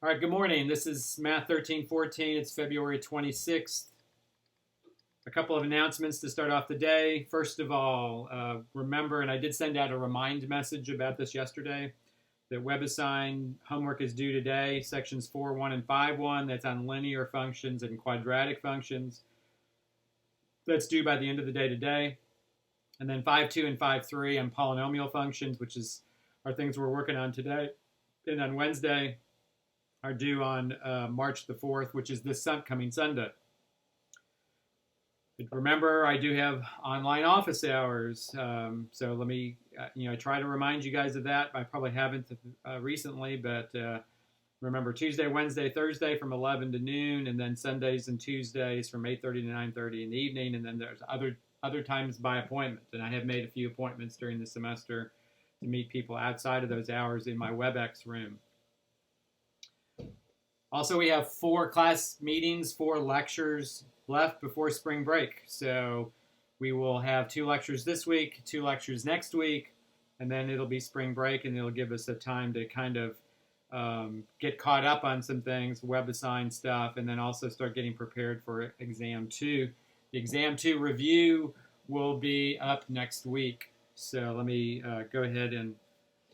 All right, good morning. This is Math 1314. It's February 26th. A couple of announcements to start off the day. First of all, remember, and I did send out a remind message about this yesterday, that WebAssign homework is due today, sections 4.1 and 5.1. That's on linear functions and quadratic functions. That's due by the end of the day today. And then 5.2 and 5.3 on polynomial functions, which are things we're working on today. And on Wednesday, are due on March the 4th, which is this coming Sunday. But remember, I do have online office hours, so let me, I try to remind you guys of that. I probably haven't recently, but remember Tuesday, Wednesday, Thursday from 11 to noon, and then Sundays and Tuesdays from 8:30 to 9:30 in the evening, and then there's other times by appointment. And I have made a few appointments during the semester to meet people outside of those hours in my WebEx room. Also, we have 4 class meetings, 4 lectures left before spring break. So we will have 2 lectures this week, 2 lectures next week, and then it'll be spring break, and it'll give us a time to kind of get caught up on some things, WebAssign stuff, and then also start getting prepared for Exam 2. The Exam 2 review will be up next week. So let me go ahead and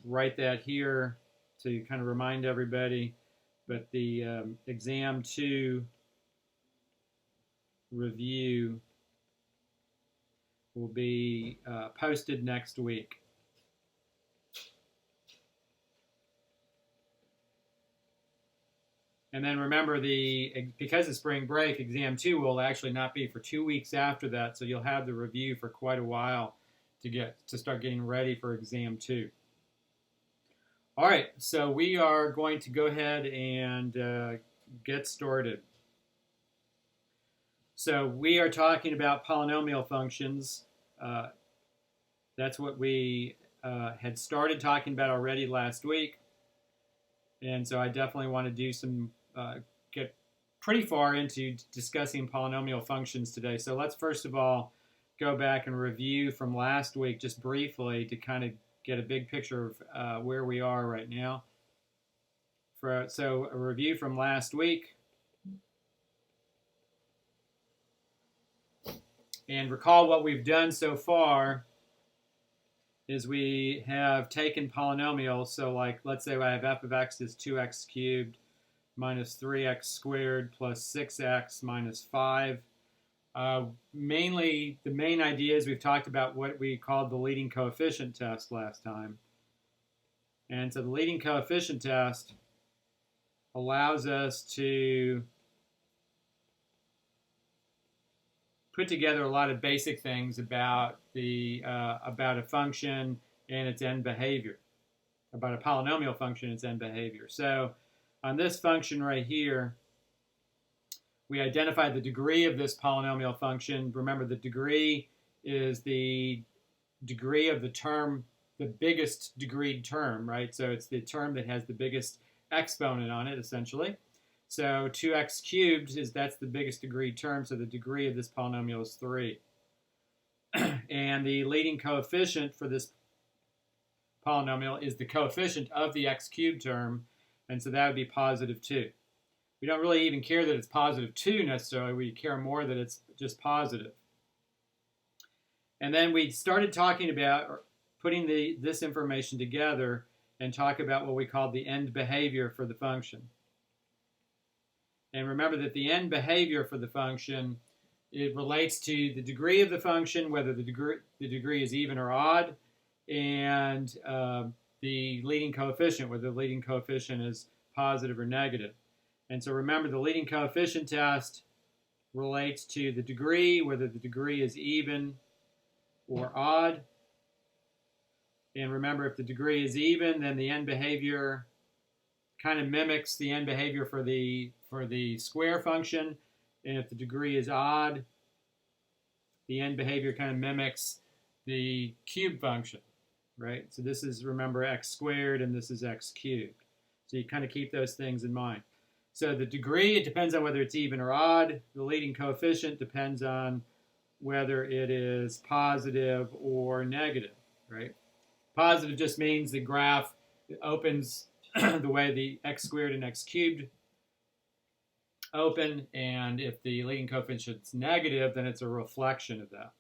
write that here to kind of remind everybody. But the Exam 2 review will be posted next week. And then remember, because of spring break, Exam 2 will actually not be for 2 weeks after that, so you'll have the review for quite a while to start getting ready for Exam 2. All right, so we are going to go ahead and get started. So we are talking about polynomial functions. That's what we had started talking about already last week. And so I definitely want to do get pretty far into discussing polynomial functions today. So let's first of all go back and review from last week just briefly to kind of get a big picture of where we are right now. So a review from last week. And recall what we've done so far is we have taken polynomials. So like, let's say I have f of x is 2x cubed minus 3x squared plus 6x minus 5. Mainly, the main idea is we've talked about what we called the leading coefficient test last time. And so the leading coefficient test allows us to put together a lot of basic things about a function and its end behavior, about a polynomial function and its end behavior. So on this function right here, we identify the degree of this polynomial function. Remember, the degree is the degree of the term, the biggest degreed term, right? So it's the term that has the biggest exponent on it, essentially. So 2x cubed that's the biggest degreed term, so the degree of this polynomial is 3. And the leading coefficient for this polynomial is the coefficient of the x cubed term, and so that would be positive 2. We don't really even care that it's positive 2 necessarily. We care more that it's just positive. And then we started talking about putting this information together and talk about what we call the end behavior for the function. And remember that the end behavior for the function, it relates to the degree of the function, whether the degree is even or odd, and the leading coefficient, whether the leading coefficient is positive or negative. And so remember, the leading coefficient test relates to the degree, whether the degree is even or odd. And remember, if the degree is even, then the end behavior kind of mimics the end behavior for the square function. And if the degree is odd, the end behavior kind of mimics the cube function, right? So this is, remember, x squared, and this is x cubed. So you kind of keep those things in mind. So the degree, it depends on whether it's even or odd. The leading coefficient depends on whether it is positive or negative, right? Positive just means the graph opens the way the x squared and x cubed open, and if the leading coefficient is negative, then it's a reflection of that.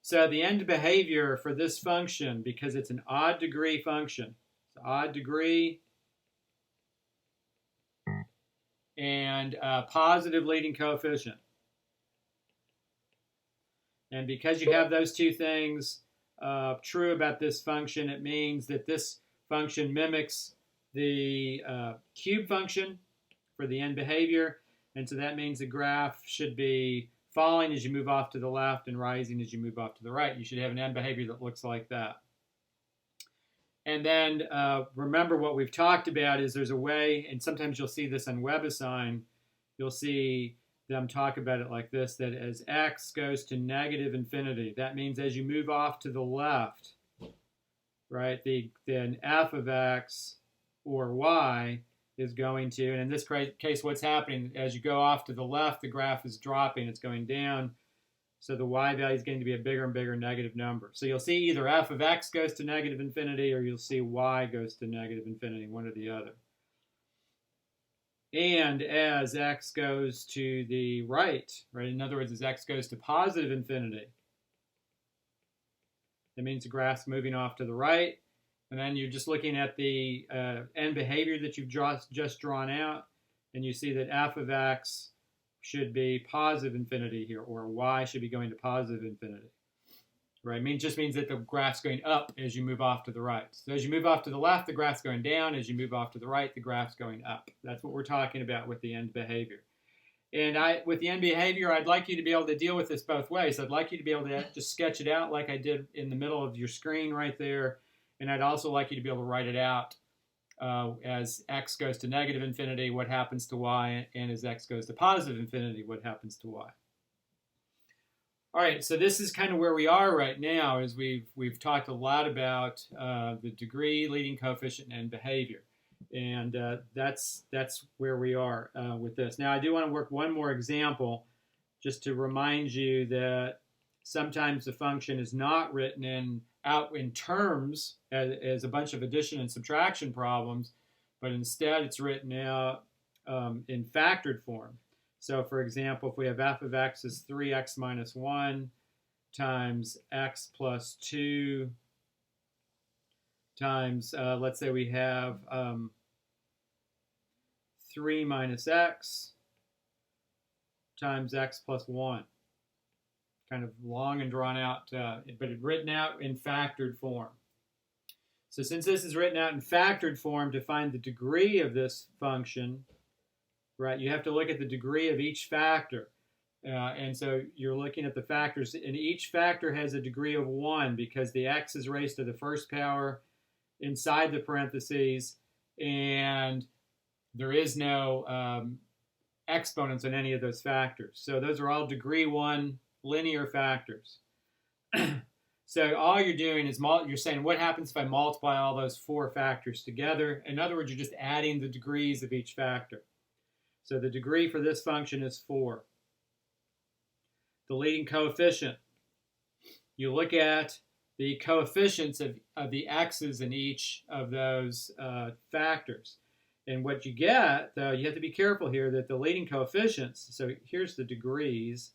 So the end behavior for this function, because it's an odd degree function, it's odd degree and positive leading coefficient. And because you have those two things true about this function, it means that this function mimics the cube function for the end behavior. And so that means the graph should be falling as you move off to the left and rising as you move off to the right. You should have an end behavior that looks like that. And then remember what we've talked about is there's a way, and sometimes you'll see this on WebAssign, you'll see them talk about it like this, that as x goes to negative infinity, that means as you move off to the left, right, then f of x or y is going to, and in this case what's happening, as you go off to the left, the graph is dropping, it's going down, so the y value is going to be a bigger and bigger negative number. So you'll see either f of x goes to negative infinity or you'll see y goes to negative infinity, one or the other. And as x goes to the right, in other words, as x goes to positive infinity, that means the graph's moving off to the right. And then you're just looking at the end behavior that you've just drawn out, and you see that f of x should be positive infinity here, or y should be going to positive infinity. Right? It just means that the graph's going up as you move off to the right. So as you move off to the left, the graph's going down. As you move off to the right, the graph's going up. That's what we're talking about with the end behavior. And with the end behavior, I'd like you to be able to deal with this both ways. I'd like you to be able to just sketch it out like I did in the middle of your screen right there. And I'd also like you to be able to write it out as x goes to negative infinity, what happens to y, and as x goes to positive infinity, what happens to y. All right, so this is kind of where we are right now, as we've talked a lot about the degree, leading coefficient, and behavior. And that's where we are with this. Now, I do want to work one more example just to remind you that sometimes the function is not written out in terms as a bunch of addition and subtraction problems, but instead it's written out in factored form. So for example, if we have f of x is 3x minus 1 times x plus 2 times, let's say we have 3 minus x times x plus 1. Kind of long and drawn out, but it's written out in factored form. So since this is written out in factored form, to find the degree of this function, right, you have to look at the degree of each factor. And so you're looking at the factors, and each factor has a degree of 1 because the x is raised to the first power inside the parentheses, and there is no exponents on any of those factors. So those are all degree 1 linear factors. So all you're doing is you're saying, what happens if I multiply all those 4 factors together? In other words, you're just adding the degrees of each factor. So the degree for this function is 4. The leading coefficient, you look at the coefficients of the x's in each of those factors. And what you get, though, you have to be careful here that the leading coefficients, so here's the degrees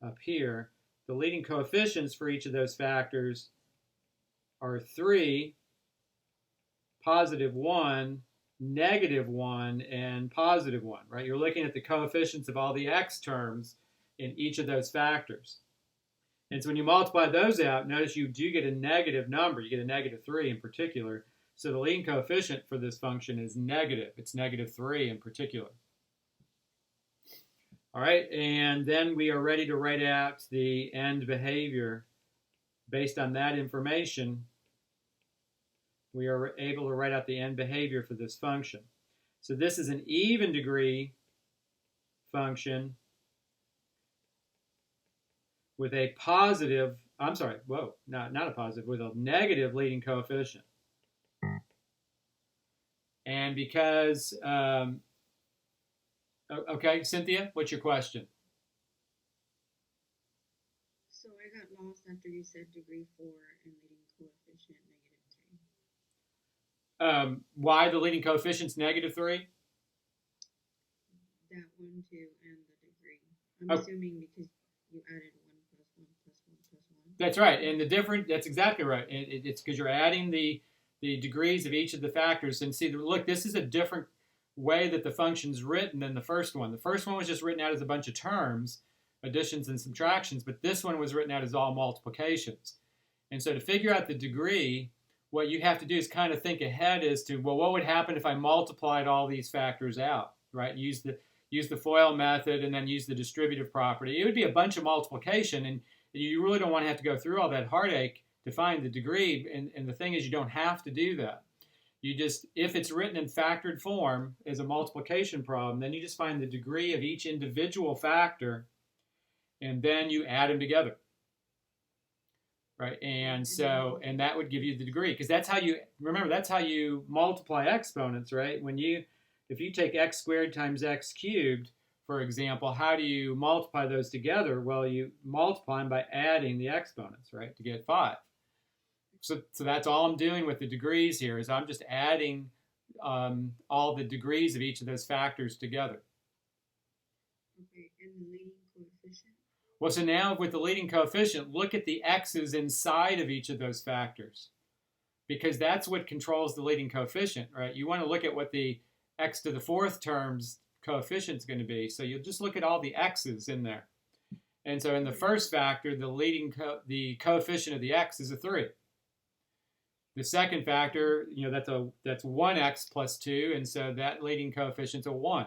up here, the leading coefficients for each of those factors are 3, positive 1, negative 1, and positive 1, right? You're looking at the coefficients of all the x terms in each of those factors. And so when you multiply those out, notice you do get a negative number. You get a negative 3 in particular. So the leading coefficient for this function is negative. It's negative 3 in particular. All right, and then we are ready to write out the end behavior. Based on that information, we are able to write out the end behavior for this function. So this is an even degree function with a positive, not a positive, with a negative leading coefficient. And because, okay, Cynthia, what's your question? So I got lost after you said degree 4 and leading coefficient -3. Why the leading coefficient's negative 3? That 1, 2, and the degree. I'm Oh, assuming because you added 1 plus 1 plus 1 plus 1. that's right. And that's exactly right. It's because you're adding the degrees of each of the factors. And see, look, this is a different way that the function's written than the first one. The first one was just written out as a bunch of terms, additions and subtractions, but this one was written out as all multiplications. And so to figure out the degree, what you have to do is kind of think ahead as to, well, what would happen if I multiplied all these factors out, right? Use the FOIL method and then use the distributive property. It would be a bunch of multiplication, and you really don't want to have to go through all that heartache to find the degree. And the thing is, you don't have to do that. You just, if it's written in factored form as a multiplication problem, then you just find the degree of each individual factor, and then you add them together. Right, and that would give you the degree, because that's how you multiply exponents, right? If you take x squared times x cubed, for example, how do you multiply those together? Well, you multiply them by adding the exponents, right, to get 5. So that's all I'm doing with the degrees here, is I'm just adding all the degrees of each of those factors together. Okay, and the leading coefficient? Well, so now with the leading coefficient, look at the x's inside of each of those factors, because that's what controls the leading coefficient, right? You want to look at what the x to the 4th term's coefficient is going to be. So you'll just look at all the x's in there. And so in the first factor, the coefficient of the x is a 3. The second factor, that's 1x plus 2, and so that leading coefficient's a 1.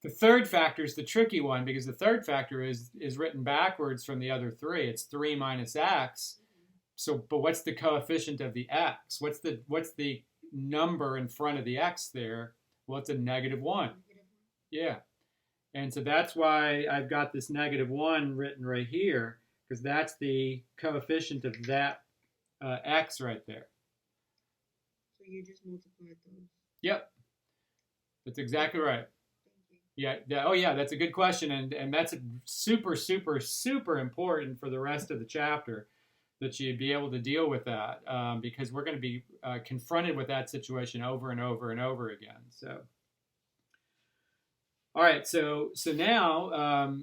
The third factor is the tricky one, because the third factor is written backwards from the other 3. It's 3 minus x. So, but what's the coefficient of the x? What's the number in front of the x there? Well, it's a negative 1. Yeah. And so that's why I've got this negative 1 written right here, because that's the coefficient of that x right there. So you just multiplied those? Yep. That's exactly right. Yeah. Oh, yeah. That's a good question, and that's super, super, super important for the rest of the chapter, that you be able to deal with that, because we're going to be confronted with that situation over and over and over again. So, all right. So now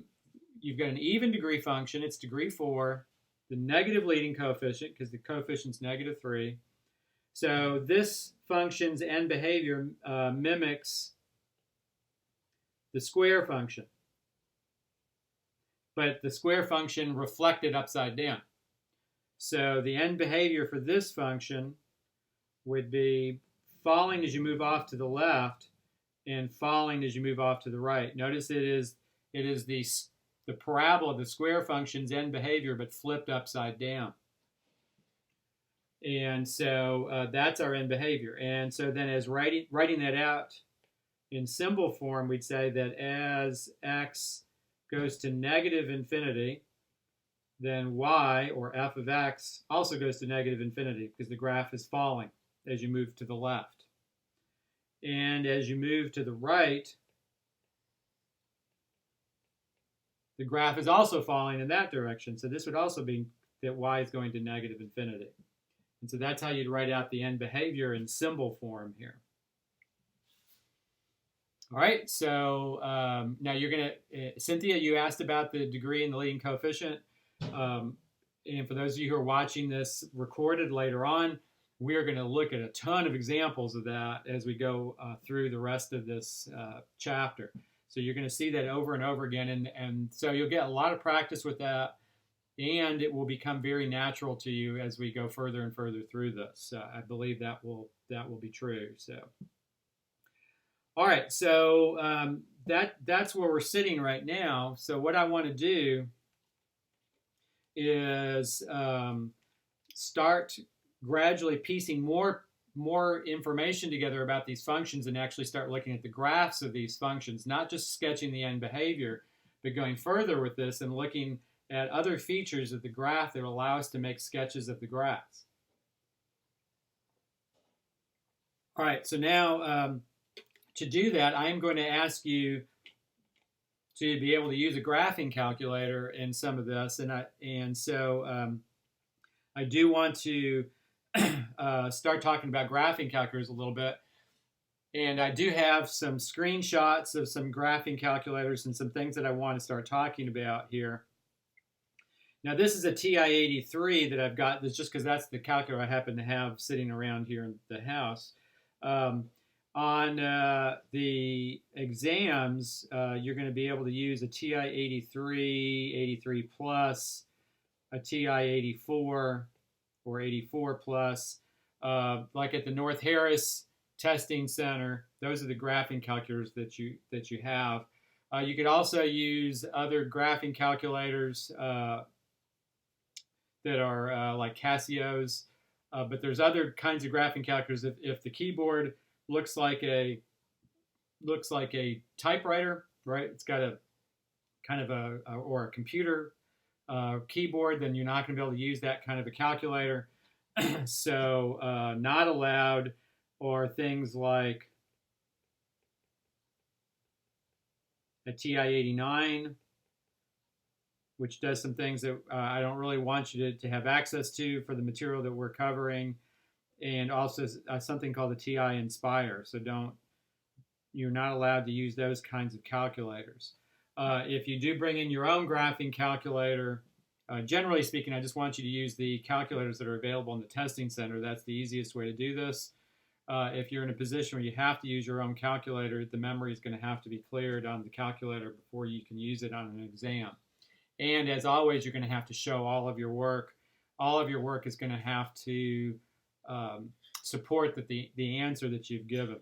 you've got an even degree function. It's degree 4. The negative leading coefficient, because the coefficient's negative 3. So this function's end behavior mimics the square function, but the square function reflected upside down. So the end behavior for this function would be falling as you move off to the left and falling as you move off to the right. Notice it is the parabola of the square function's end behavior, but flipped upside down. And so that's our end behavior. And so then as writing that out in symbol form, we'd say that as x goes to negative infinity, then y, or f of x, also goes to negative infinity, because the graph is falling as you move to the left. And as you move to the right, the graph is also falling in that direction. So this would also be that y is going to negative infinity. And so that's how you'd write out the end behavior in symbol form here. All right, so now you're going to, Cynthia, you asked about the degree and the leading coefficient. And for those of you who are watching this recorded later on, we are going to look at a ton of examples of that as we go through the rest of this chapter. So you're going to see that over and over again, and so you'll get a lot of practice with that, and it will become very natural to you as we go further and further through this. I believe that will be true. So, all right, so that's where we're sitting right now. So what I want to do is start gradually piecing more information together about these functions, and actually start looking at the graphs of these functions, not just sketching the end behavior, but going further with this and looking at other features of the graph that allow us to make sketches of the graphs. All right, so now to do that, I'm going to ask you to be able to use a graphing calculator in some of this, and so I do want to start talking about graphing calculators a little bit. And I do have some screenshots of some graphing calculators and some things that I want to start talking about here. Now, this is a TI-83 that I've got. That's just because that's the calculator I happen to have sitting around here in the house. On the exams, you're going to be able to use a TI-83, 83 plus, a TI-84 or 84 plus. Like at the North Harris Testing Center, those are the graphing calculators that you have. You could also use other graphing calculators that are like Casio's, but there's other kinds of graphing calculators. If the keyboard looks like a typewriter, right? It's got a kind of or a computer keyboard, then you're not going to be able to use that kind of a calculator. So not allowed are things like a TI-89, which does some things that I don't really want you to have access to for the material that we're covering, and also something called the TI Inspire. So you're not allowed to use those kinds of calculators. If you do bring in your own graphing calculator, generally speaking, I just want you to use the calculators that are available in the testing center. That's the easiest way to do this. If you're in a position where you have to use your own calculator, the memory is going to have to be cleared on the calculator before you can use it on an exam. And as always, you're going to have to show all of your work. All of your work is going to have to support the answer that you've given.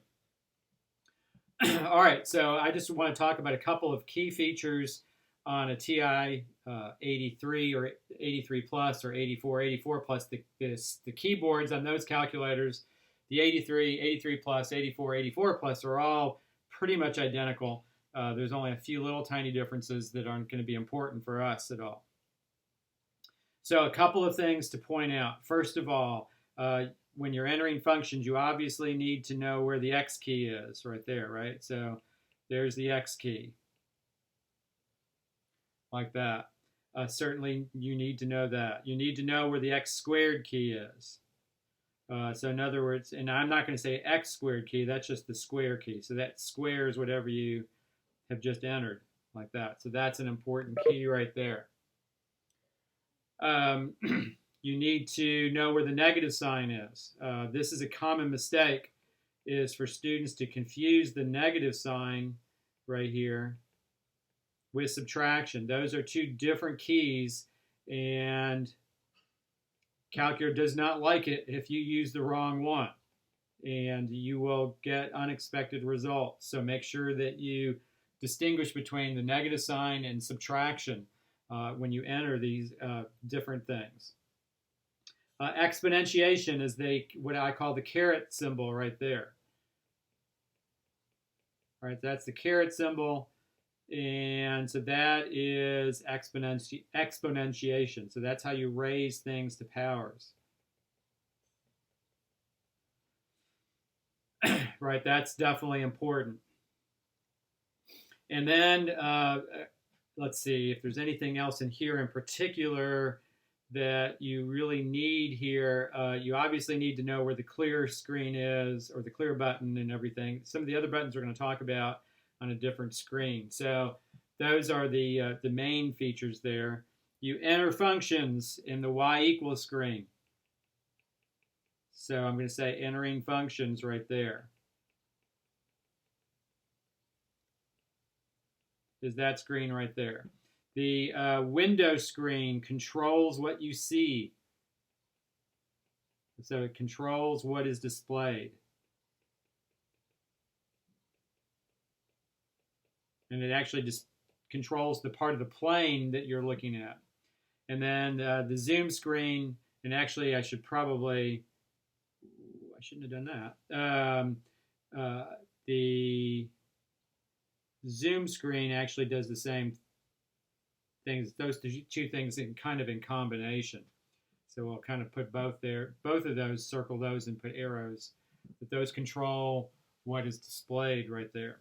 All right, so I just want to talk about a couple of key features on a TI 83 or 83 plus or 84 plus. The keyboards on those calculators, the 83 plus, 84 plus are all pretty much identical. There's only a few little tiny differences that aren't going to be important for us at all. So a couple of things to point out. First of all, when you're entering functions, you obviously need to know where the X key is right there, right? So there's the X key, like that. Certainly you need to know that. You need to know where the X squared key is. So in other words, and I'm not going to say X squared key, that's just the square key. So that squares whatever you have just entered, like that. So that's an important key right there. You need to know where the negative sign is. This is a common mistake, is for students to confuse the negative sign right here with subtraction. Those are two different keys, and calculator does not like it if you use the wrong one, and you will get unexpected results. So make sure that you distinguish between the negative sign and subtraction when you enter these different things. Exponentiation is what I call the caret symbol right there. All right, that's the caret symbol, and so that is exponentiation. So that's how you raise things to powers. Right, that's definitely important. And then let's see if there's anything else in here in particular that you really need here. You obviously need to know where the clear screen is, or the clear button and everything. Some of the other buttons we're going to talk about on a different screen. So those are the main features there. You enter functions in the y equals screen. So I'm going to say entering functions right there. Is that screen right there. The window screen controls what you see. So it controls what is displayed. And it actually just controls the part of the plane that you're looking at. And then the zoom screen, and actually I shouldn't have done that. The zoom screen actually does the same things. Those two things in combination. So we'll kind of put both there. Both of those, circle those and put arrows. But those control what is displayed right there.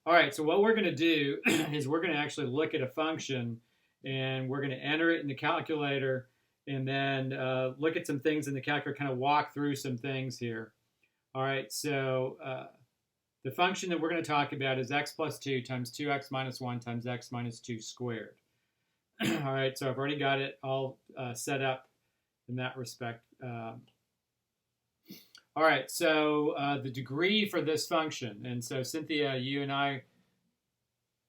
All right, so what we're going to do is we're going to actually look at a function, and we're going to enter it in the calculator, and then look at some things in the calculator, kind of walk through some things here. All right, so the function that we're going to talk about is x plus 2 times 2x minus 1 times x minus 2 squared. All right, so I've already got it all set up in that respect. All right, so the degree for this function, and so Cynthia, you and I,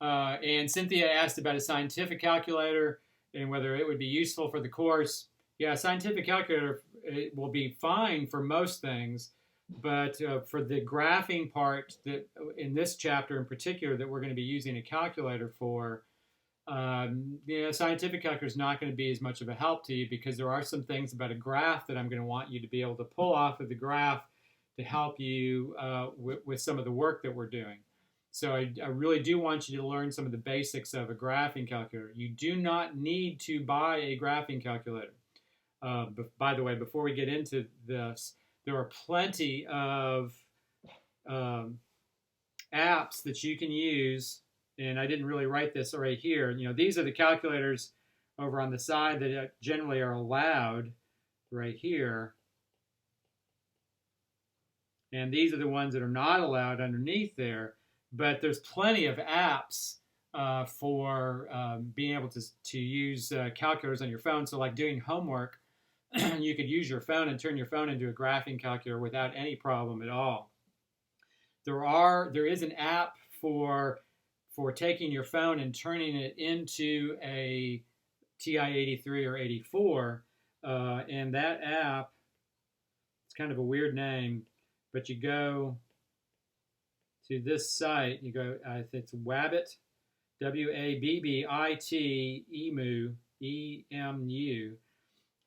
and Cynthia asked about a scientific calculator and whether it would be useful for the course. Yeah, a scientific calculator it will be fine for most things, but for the graphing part, that in this chapter in particular that we're going to be using a calculator for, scientific calculator is not going to be as much of a help to you because there are some things about a graph that I'm going to want you to be able to pull off of the graph to help you with some of the work that we're doing. So I really do want you to learn some of the basics of a graphing calculator. You do not need to buy a graphing calculator. By the way, before we get into this, there are plenty of apps that you can use, and I didn't really write this right here. You know, these are the calculators over on the side that generally are allowed right here. And these are the ones that are not allowed underneath there. But there's plenty of apps for being able to use calculators on your phone. So like doing homework, you could use your phone and turn your phone into a graphing calculator without any problem at all. There is an app for taking your phone and turning it into a TI-83 or 84. And that app, it's kind of a weird name, but you go to this site, you go, it's Wabbit, W-A-B-B-I-T, EMU,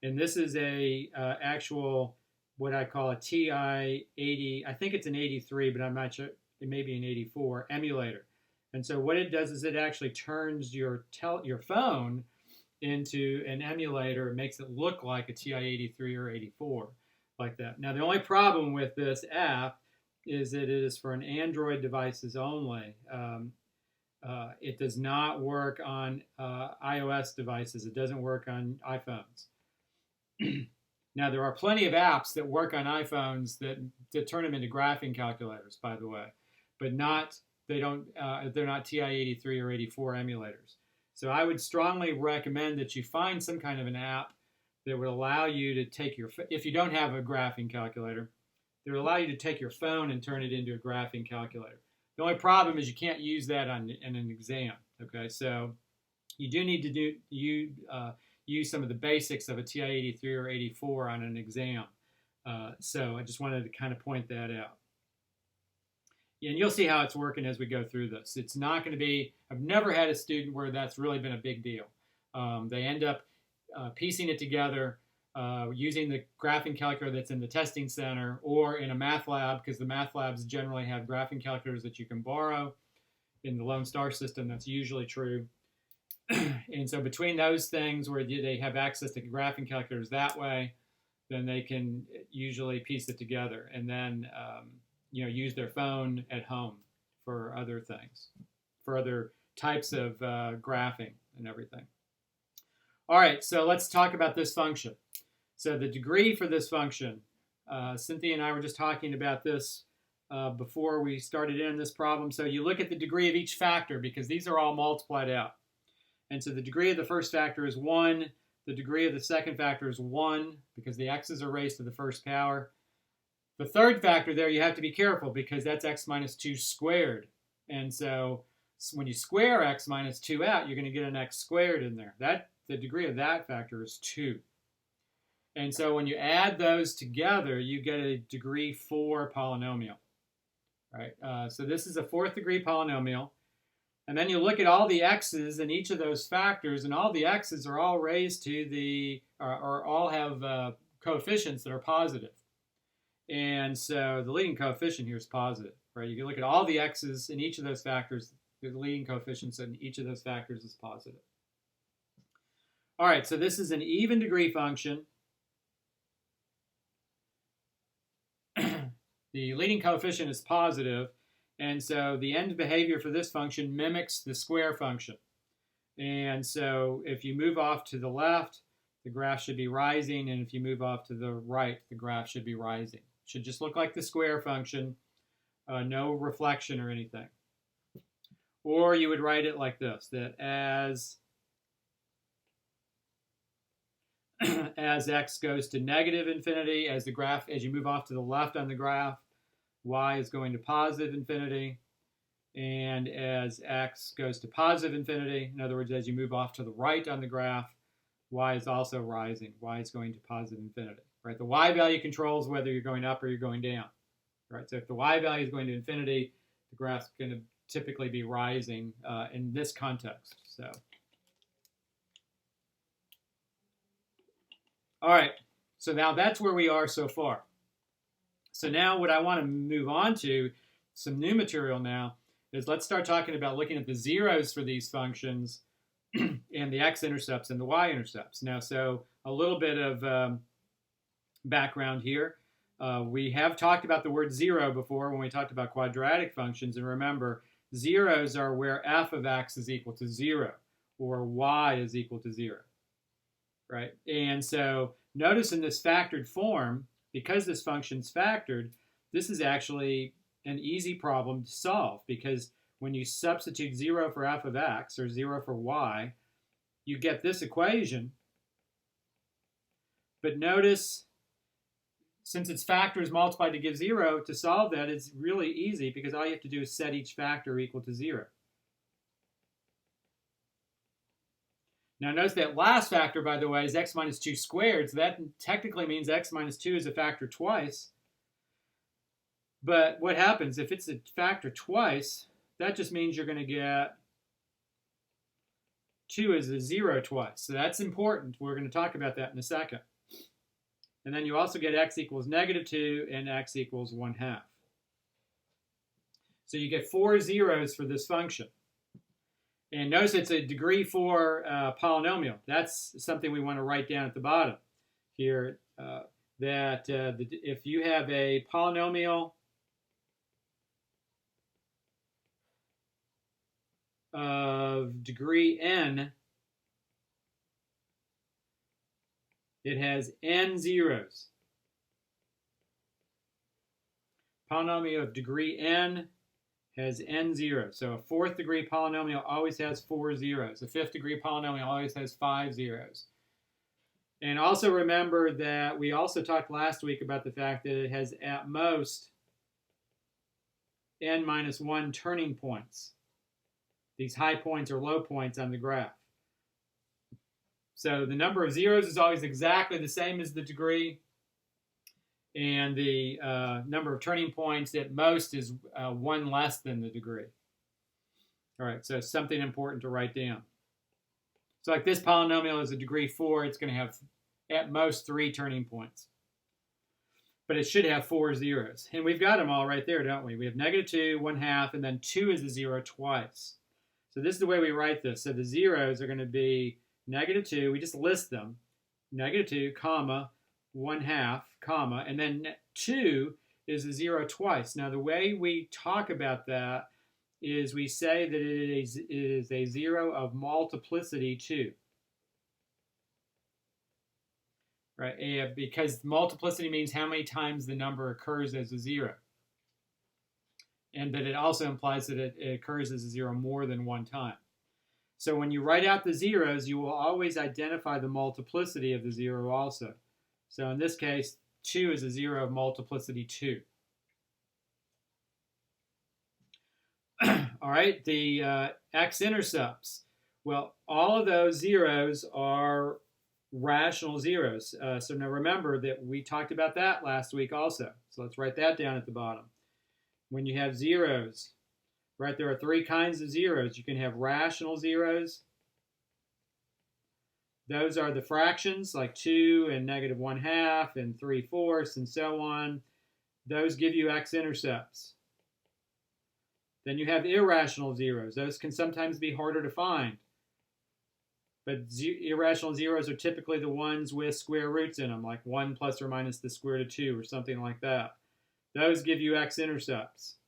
and this is a actual, what I call a TI-80, I think it's an 83, but I'm not sure, it may be an 84, emulator. And so what it does is it actually turns your phone into an emulator. It makes it look like a TI-83 or 84, like that. Now, the only problem with this app is that it is for an Android devices only. It does not work on iOS devices. It doesn't work on iPhones. Now, there are plenty of apps that work on iPhones that turn them into graphing calculators, by the way, but they're not TI-83 or 84 emulators. So I would strongly recommend that you find some kind of an app that would allow you to take if you don't have a graphing calculator, that would allow you to take your phone and turn it into a graphing calculator. The only problem is you can't use that in an exam. Okay, so you do need to use some of the basics of a TI-83 or 84 on an exam. So I just wanted to kind of point that out. And you'll see how it's working as we go through this. It's not going to be, I've never had a student where that's really been a big deal. They end up piecing it together using the graphing calculator that's in the testing center or in a math lab, because the math labs generally have graphing calculators that you can borrow. In the Lone Star system, that's usually true. And so between those things where they have access to graphing calculators that way, then they can usually piece it together and then use their phone at home for other things, for other types of graphing and everything. All right, so let's talk about this function. So the degree for this function, Cynthia and I were just talking about this before we started in this problem. So you look at the degree of each factor because these are all multiplied out. And so the degree of the first factor is 1. The degree of the second factor is 1 because the x's are raised to the first power. The third factor there, you have to be careful because that's x minus 2 squared. And so when you square x minus 2 out, you're going to get an x squared in there. The degree of that factor is 2. And so when you add those together, you get a degree 4 polynomial. Right? So this is a 4th degree polynomial. And then you look at all the x's in each of those factors, and all the x's are all raised to or all have coefficients that are positive. And so the leading coefficient here is positive, right? You can look at all the x's in each of those factors, the leading coefficients in each of those factors is positive. All right, so this is an even degree function. The leading coefficient is positive, and so the end behavior for this function mimics the square function. And so if you move off to the left, the graph should be rising, and if you move off to the right, the graph should be rising. It should just look like the square function, no reflection or anything. Or you would write it like this, that as x goes to negative infinity, as you move off to the left on the graph, y is going to positive infinity. And as x goes to positive infinity, in other words, as you move off to the right on the graph, y is also rising. Y is going to positive infinity. Right? The y value controls whether you're going up or you're going down. Right? So if the y value is going to infinity, the graph's going to typically be rising in this context. So, all right. So now that's where we are so far. So now what I want to move on to, some new material now, is let's start talking about looking at the zeros for these functions and the x-intercepts and the y-intercepts. Now, so a little bit of background here. We have talked about the word zero before when we talked about quadratic functions. And remember, zeros are where f of x is equal to 0 or y is equal to 0. Right? And so notice in this factored form, because this function's factored, this is actually an easy problem to solve, because when you substitute 0 for f of x or 0 for y, you get this equation. But notice, since its factors multiplied to give 0, to solve that, it's really easy because all you have to do is set each factor equal to 0. Now notice that last factor, by the way, is x minus 2 squared. So that technically means x minus 2 is a factor twice. But what happens if it's a factor twice? That just means you're going to get 2 as a 0 twice. So that's important. We're going to talk about that in a second. And then you also get x equals negative 2 and x equals 1/2. So you get 4 zeros for this function. And notice it's a degree 4 polynomial. That's something we want to write down at the bottom here, if you have a polynomial of degree n, it has n zeros. Polynomial of degree n has n zeros. So a 4th degree polynomial always has 4 zeros. A 5th degree polynomial always has 5 zeros. And also remember that we also talked last week about the fact that it has at most n minus 1 turning points. These high points or low points on the graph. So the number of zeros is always exactly the same as the degree. And the number of turning points at most is 1 less than the degree. All right, so something important to write down. So like this polynomial is a degree 4, it's going to have at most 3 turning points. But it should have 4 zeros. And we've got them all right there, don't we? We have negative 2, 1/2, and then 2 is a 0 twice. So this is the way we write this. So the zeros are going to be negative 2, we just list them, negative 2, comma, 1/2, comma, and then 2 is a 0 twice. Now the way we talk about that is we say that it is a 0 of multiplicity 2. Right? And because multiplicity means how many times the number occurs as a 0. And that it also implies that it occurs as a 0 more than 1 time. So when you write out the zeros, you will always identify the multiplicity of the 0 also. So in this case, 2 is a 0 of multiplicity 2. All right, the x-intercepts. Well, all of those zeros are rational zeros. So now remember that we talked about that last week also. So let's write that down at the bottom. When you have zeros, right, there are 3 kinds of zeros. You can have rational zeros. Those are the fractions, like 2 and negative 1/2 and 3/4 and so on. Those give you x-intercepts. Then you have irrational zeros. Those can sometimes be harder to find. But irrational zeros are typically the ones with square roots in them, like 1 plus or minus the square root of 2 or something like that. Those give you x-intercepts.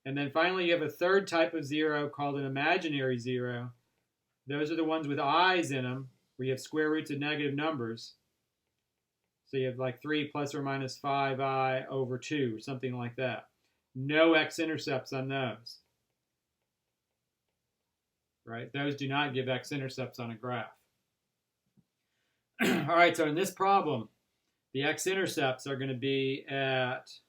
And then finally, you have a 3rd type of 0 called an imaginary 0. Those are the ones with i's in them. where you have square roots of negative numbers. So you have like 3 plus or minus 5i over 2, or something like that. No x-intercepts on those. Right? Those do not give x-intercepts on a graph. All right, so in this problem, the x-intercepts are going to be at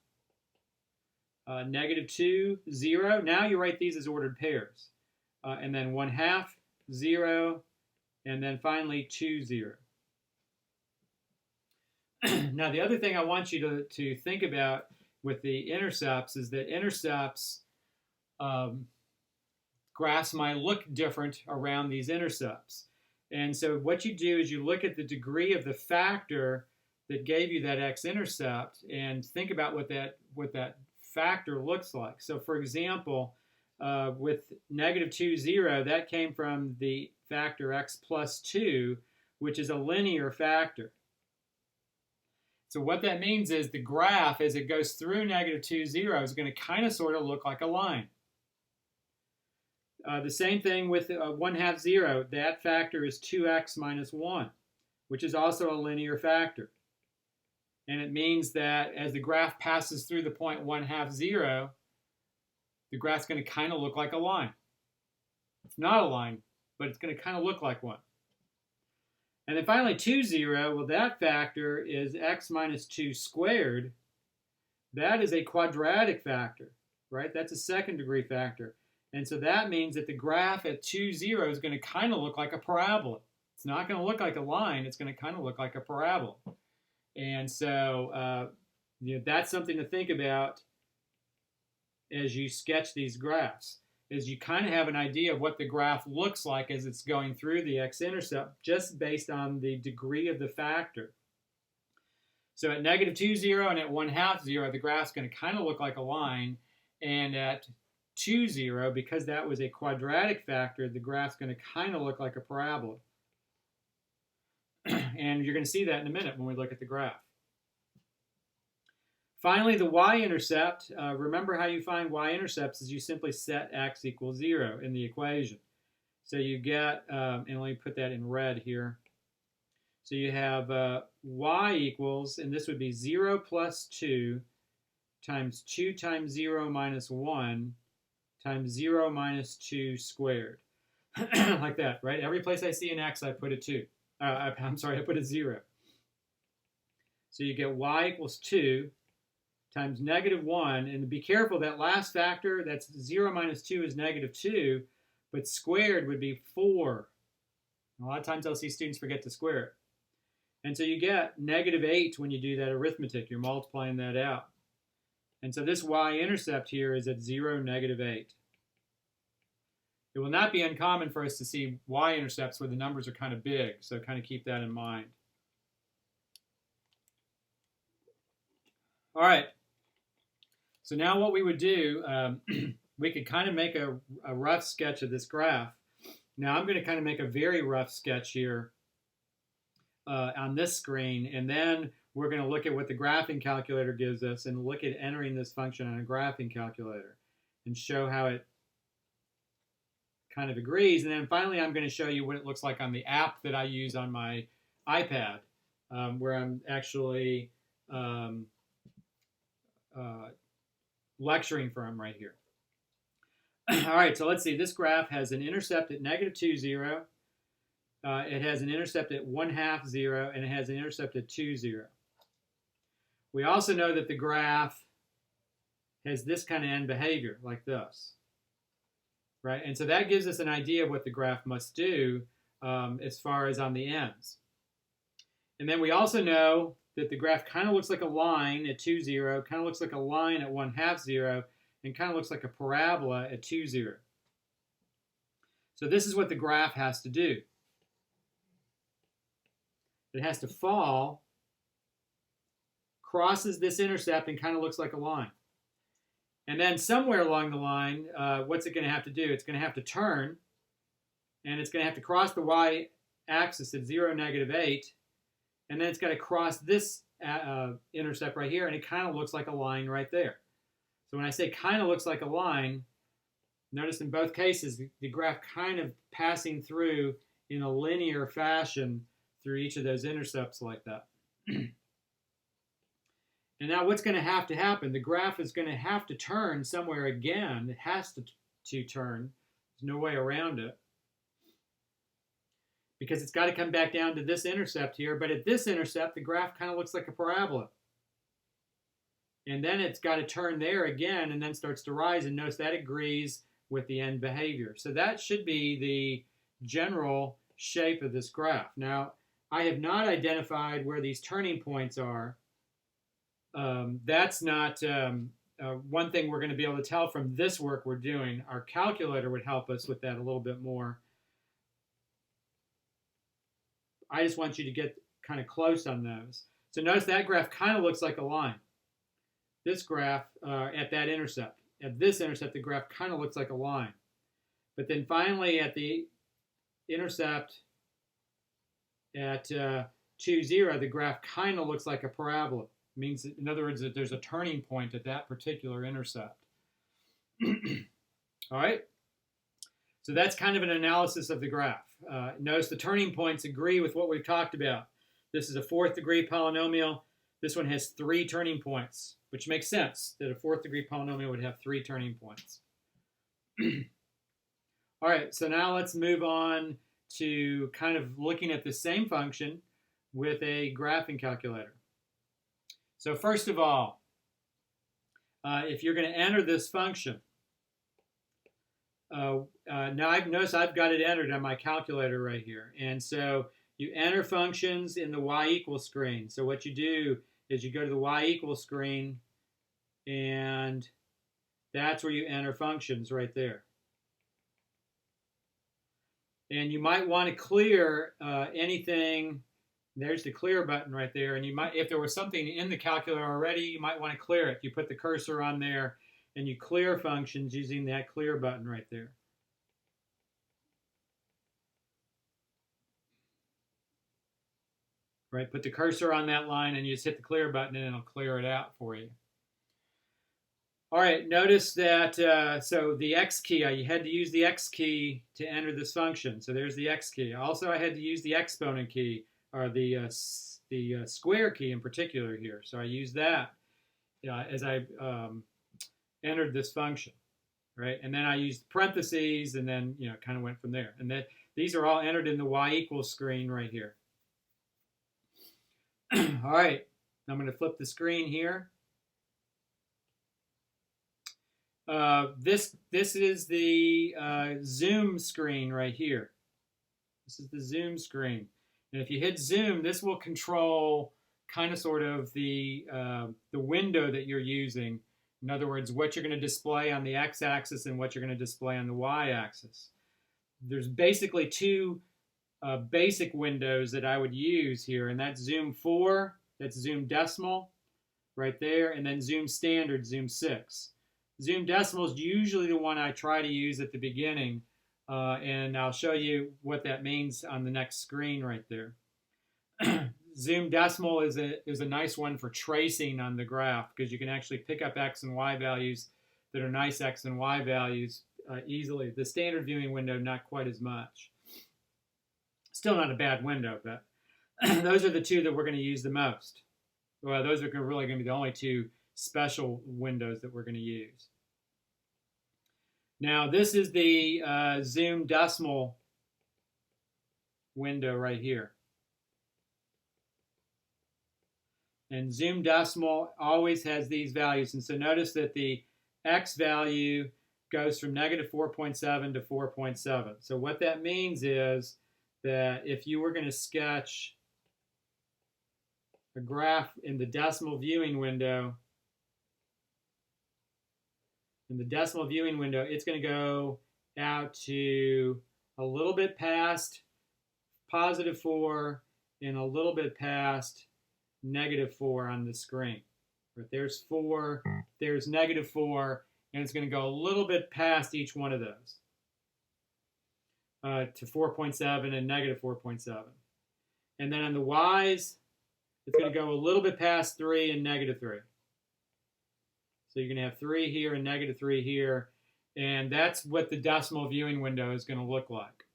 -2, 0. Now you write these as ordered pairs. And then 1/2, 0, and then finally 2, 0. Now, the other thing I want you to think about with the intercepts is that intercepts, graphs might look different around these intercepts. And so what you do is you look at the degree of the factor that gave you that x-intercept and think about what that factor looks like. So for example, with -2, 0, that came from the factor x plus 2, which is a linear factor. So what that means is the graph, as it goes through -2, 0, is going to kind of sort of look like a line. The same thing with 1/2, 0. That factor is 2x minus 1, which is also a linear factor. And it means that as the graph passes through the point 1/2, 0, the graph's going to kind of look like a line. It's not a line, but it's going to kind of look like one. And then finally 2, 0, well, that factor is x minus 2 squared. That is a quadratic factor, right? That's a second degree factor. And so that means that the graph at 2, 0 is going to kind of look like a parabola. It's not going to look like a line. It's going to kind of look like a parabola. And so that's something to think about as you sketch these graphs, is you kind of have an idea of what the graph looks like as it's going through the x-intercept just based on the degree of the factor. So at -2, 0 and at 1/2, 0, the graph's going to kind of look like a line. And at 2, 0, because that was a quadratic factor, the graph's going to kind of look like a parabola. And you're going to see that in a minute when we look at the graph. Finally, the y-intercept. Remember how you find y-intercepts is you simply set x equals 0 in the equation. So you get, and let me put that in red here. So you have y equals, and this would be 0 plus 2 times 2 times 0 minus 1 times 0 minus 2 squared. Like that, right? Every place I see an x, I put a 2. I put a 0. So you get y equals 2 times -1. And be careful, that last factor, that's 0 minus 2 is -2, but squared would be 4. A lot of times I'll see students forget to square it. And so you get -8 when you do that arithmetic. You're multiplying that out. And so this y-intercept here is at 0, -8. It will not be uncommon for us to see y-intercepts where the numbers are kind of big, so kind of keep that in mind. All right. So now what we would do, we could kind of make a rough sketch of this graph. Now I'm going to kind of make a very rough sketch here on this screen, and then we're going to look at what the graphing calculator gives us and look at entering this function on a graphing calculator and show how it kind of agrees. And then finally, I'm going to show you what it looks like on the app that I use on my iPad, where I'm actually lecturing from right here. All right, so let's see. This graph has an intercept at -2, 0. It has an intercept at 1/2, 0, and it has an intercept at 2, 0. We also know that the graph has this kind of end behavior, like this. Right? And so that gives us an idea of what the graph must do as far as on the ends. And then we also know that the graph kind of looks like a line at 2, 0, kind of looks like a line at 1/2, 0, and kind of looks like a parabola at 2, 0. So this is what the graph has to do. It has to fall, crosses this intercept, and kind of looks like a line. And then somewhere along the line, what's it going to have to do? It's going to have to turn, and it's going to have to cross the y-axis at 0, -8, and then it's got to cross this intercept right here, and it kind of looks like a line right there. So when I say kind of looks like a line, notice in both cases, the graph kind of passing through in a linear fashion through each of those intercepts like that. And now what's going to happen? The graph is going to have to turn somewhere again. It has to turn. There's no way around it. Because it's got to come back down to this intercept here. But at this intercept, the graph kind of looks like a parabola. And then it's got to turn there again and then starts to rise. And notice that agrees with the end behavior. So that should be the general shape of this graph. Now, I have not identified where these turning points are. That's not one thing we're going to be able to tell from this work we're doing. Our calculator would help us with that a little bit more. I just want you to get kind of close on those. So notice that graph kind of looks like a line. This graph at that intercept. At this intercept, the graph kind of looks like a line. But then finally at the intercept at 2, 0, the graph kind of looks like a parabola. It means, in other words, that there's a turning point at that particular intercept. All right? So that's kind of an analysis of the graph. Notice the turning points agree with what we've talked about. This is a 4th degree polynomial. This one has 3 turning points, which makes sense that a 4th degree polynomial would have 3 turning points. All right, so now let's move on to kind of looking at the same function with a graphing calculator. So first of all, if you're going to enter this function, now notice I've got it entered on my calculator right here. And so you enter functions in the y equals screen. So what you do is you go to the y equals screen, and that's where you enter functions right there. And you might want to clear anything. There's the clear button right there. And you might, if there was something in the calculator already, you might want to clear it. You put the cursor on there and you clear functions using that clear button right there. Right, put the cursor on that line and you just hit the clear button and it'll clear it out for you. All right, notice that, so the X key, I had to use the X key to enter this function. So there's the X key. Also, I had to use the exponent key, or the square key in particular here. So I used that as I entered this function, right? And then I used parentheses and then, kind of went from there. And that these are all entered in the y equals screen right here. All right, I'm going to flip the screen here. This is the zoom screen right here. This is the zoom screen. And if you hit zoom, this will control kind of sort of the window that you're using. In other words, what you're going to display on the x-axis and what you're going to display on the y-axis. There's basically 2 basic windows that I would use here, and that's zoom 4, that's zoom decimal right there, and then zoom standard, zoom 6. Zoom decimal is usually the one I try to use at the beginning, and I'll show you what that means on the next screen right there. Zoom decimal is a nice one for tracing on the graph because you can actually pick up x and y values that are nice x and y values easily. The standard viewing window, not quite as much. Still not a bad window, but those are the 2 that we're going to use the most. Well, those are really going to be the only 2 special windows that we're going to use. Now, this is the zoom decimal window right here. And zoom decimal always has these values. And so notice that the x value goes from negative 4.7 to 4.7. So what that means is that if you were going to sketch a graph in the decimal viewing window, it's going to go out to a little bit past positive 4 and a little bit past negative 4 on the screen. But there's 4, there's negative 4, and it's going to go a little bit past each one of those to 4.7 and negative 4.7. And then on the y's, it's going to go a little bit past 3 and negative 3. So you're going to have 3 here and negative 3 here. And that's what the decimal viewing window is going to look like.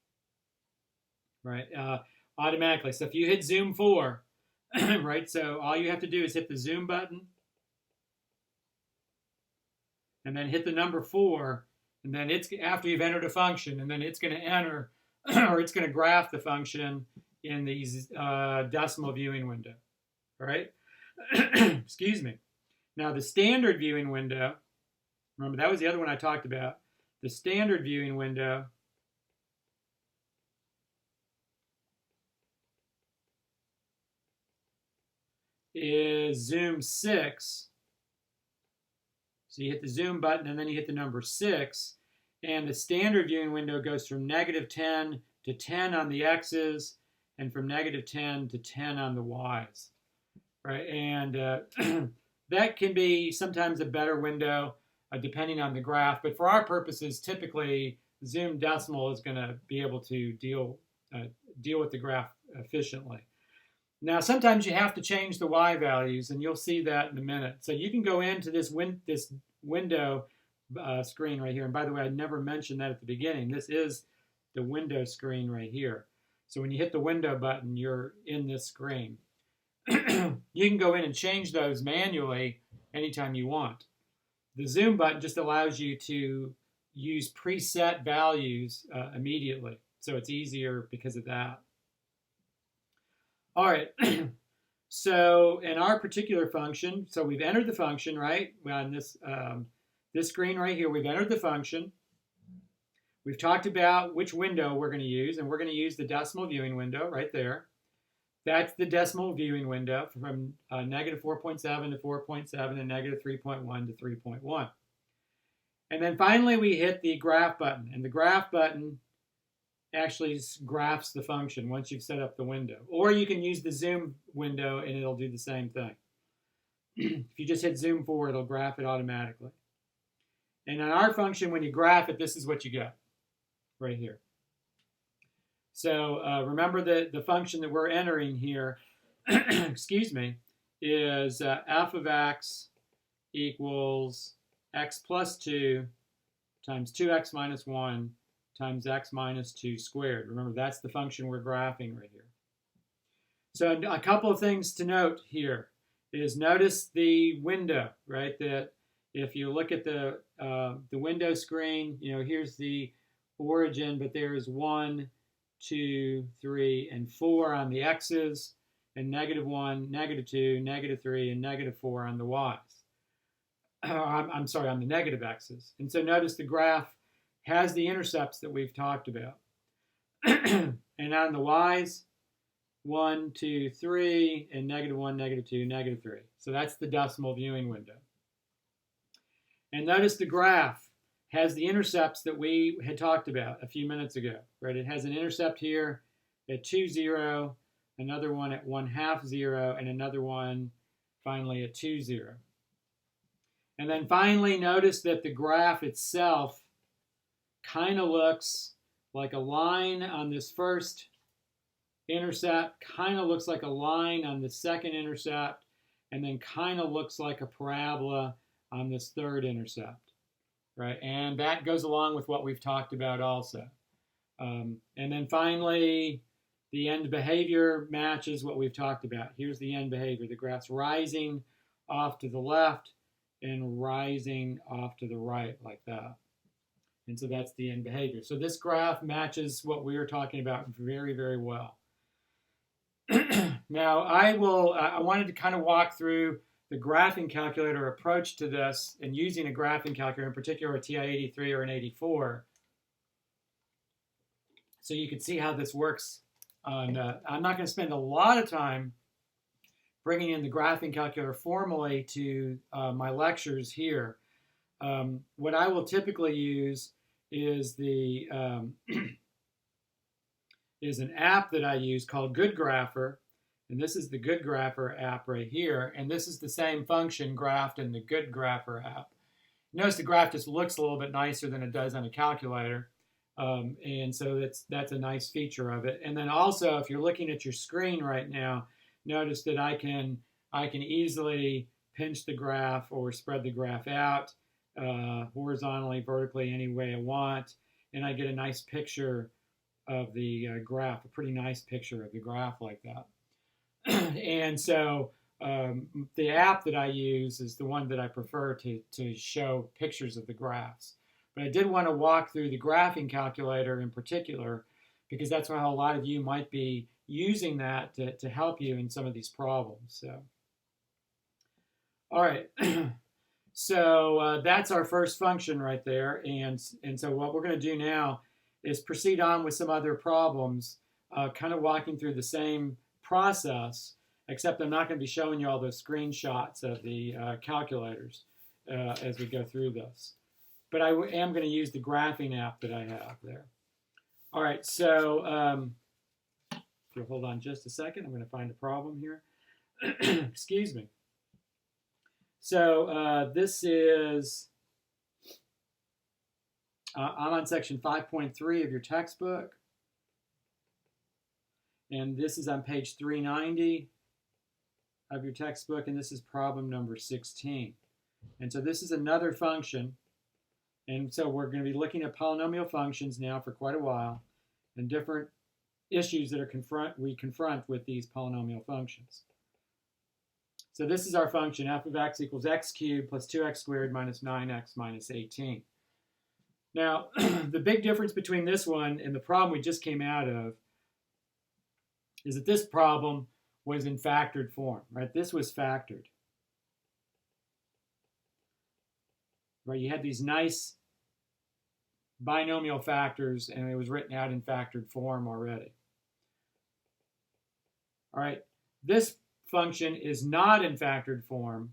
right? Automatically. So if you hit zoom 4, right, so all you have to do is hit the zoom button and then hit the number 4, and then it's after you've entered a function, and then it's going to enter or it's going to graph the function in the decimal viewing window, all right? Excuse me. Now the standard viewing window, remember that was the other one I talked about. The standard viewing window is zoom 6. So you hit the zoom button and then you hit the number 6. And the standard viewing window goes from -10 to 10 on the x's and from -10 to 10 on the y's, right? And that can be sometimes a better window depending on the graph. But for our purposes, typically zoom decimal is going to be able to deal with the graph efficiently. Now, sometimes you have to change the y values, and you'll see that in a minute. So you can go into this window screen right here. And by the way, I never mentioned that at the beginning. This is the window screen right here. So when you hit the window button, you're in this screen. You can go in and change those manually anytime you want. The zoom button just allows you to use preset values immediately. So it's easier because of that. All right, so in our particular function, so we've entered the function, right? On this screen right here, we've entered the function. We've talked about which window we're going to use, and we're going to use the decimal viewing window right there. That's the decimal viewing window from -4.7 to 4.7 and -3.1 to 3.1. And then finally, we hit the graph button, and the graph button actually graphs the function once you've set up the window. Or you can use the zoom window and it'll do the same thing. If you just hit zoom 4, it'll graph it automatically. And on our function, when you graph it, this is what you get right here. So remember that the function that we're entering here, excuse me, is f of x equals x plus 2 times 2x minus 1 times x minus 2 squared. Remember, that's the function we're graphing right here. So a couple of things to note here is notice the window, right? That if you look at the window screen, you know, here's the origin, but there's 1, 2, 3, and 4 on the x's, and -1, -2, -3, and -4 on the y's. I'm sorry, on the negative x's. And so notice the graph has the intercepts that we've talked about. And on the y's, 1, 2, 3, and -1, -2, -3. So that's the decimal viewing window. And notice the graph has the intercepts that we had talked about a few minutes ago, right? It has an intercept here at 2, 0, another one at 1/2, 0, and another one finally at 2, 0. And then finally, notice that the graph itself kind of looks like a line on this first intercept, kind of looks like a line on the second intercept, and then kind of looks like a parabola on this third intercept, right? And that goes along with what we've talked about also. And then finally, the end behavior matches what we've talked about. Here's the end behavior. The graph's rising off to the left and rising off to the right like that. And so that's the end behavior. So this graph matches what we were talking about very, very well. Now, I wanted to kind of walk through the graphing calculator approach to this and using a graphing calculator, in particular a TI-83 or an 84. So you can see how this works. I'm not going to spend a lot of time bringing in the graphing calculator formally to my lectures here. What I will typically use is is an app that I use called Good Grapher, and this is the Good Grapher app right here, and this is the same function graphed in the Good Grapher app. Notice the graph just looks a little bit nicer than it does on a calculator, and so that's a nice feature of it. And then also, if you're looking at your screen right now, notice that I can easily pinch the graph or spread the graph out horizontally, vertically, any way I want, and I get a nice picture graph, a pretty nice picture of the graph like that. And so the app that I use is the one that I prefer to show pictures of the graphs. But I did want to walk through the graphing calculator in particular, because that's how a lot of you might be using that to help you in some of these problems. So, all right. So that's our first function right there. And so what we're going to do now is proceed on with some other problems, kind of walking through the same process, except I'm not going to be showing you all those screenshots of the calculators as we go through this. But I am going to use the graphing app that I have there. All right, so if you'll hold on just a second, I'm going to find a problem here. Excuse me. So this is, I'm on section 5.3 of your textbook. And this is on page 390 of your textbook, and this is problem number 16. And so this is another function. And so we're going to be looking at polynomial functions now for quite a while, and different issues that we confront with these polynomial functions. So this is our function, f of x equals x cubed plus 2x squared minus 9x minus 18. Now, the big difference between this one and the problem we just came out of is that this problem was in factored form, right? This was factored. Right, you had these nice binomial factors, and it was written out in factored form already. All right, this function is not in factored form,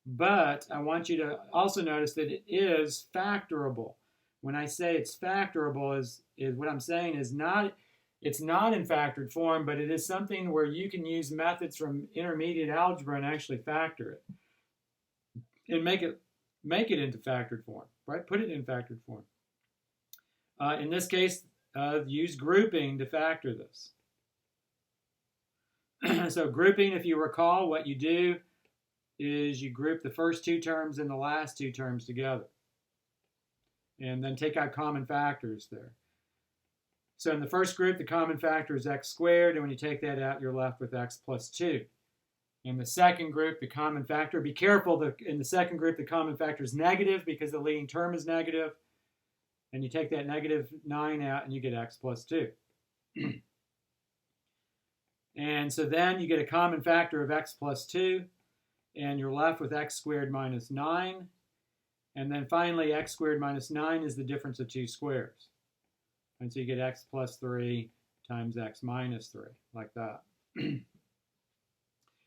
but I want you to also notice that it is factorable. When I say it's factorable, is what I'm saying is it's not in factored form, but it is something where you can use methods from intermediate algebra and actually factor it and make it into factored form, right? Put it in factored form. In this case, use grouping to factor this. So grouping, if you recall, what you do is you group the first two terms and the last two terms together, and then take out common factors there. So in the first group, the common factor is x squared, and when you take that out, you're left with x plus 2. In the second group, the common factor, be careful, in the second group, the common factor is negative because the leading term is negative. And you take that negative 9 out, and you get x plus 2. And so then you get a common factor of x plus 2, and you're left with x squared minus 9. And then finally, x squared minus 9 is the difference of two squares. And so you get x plus 3 times x minus 3, like that.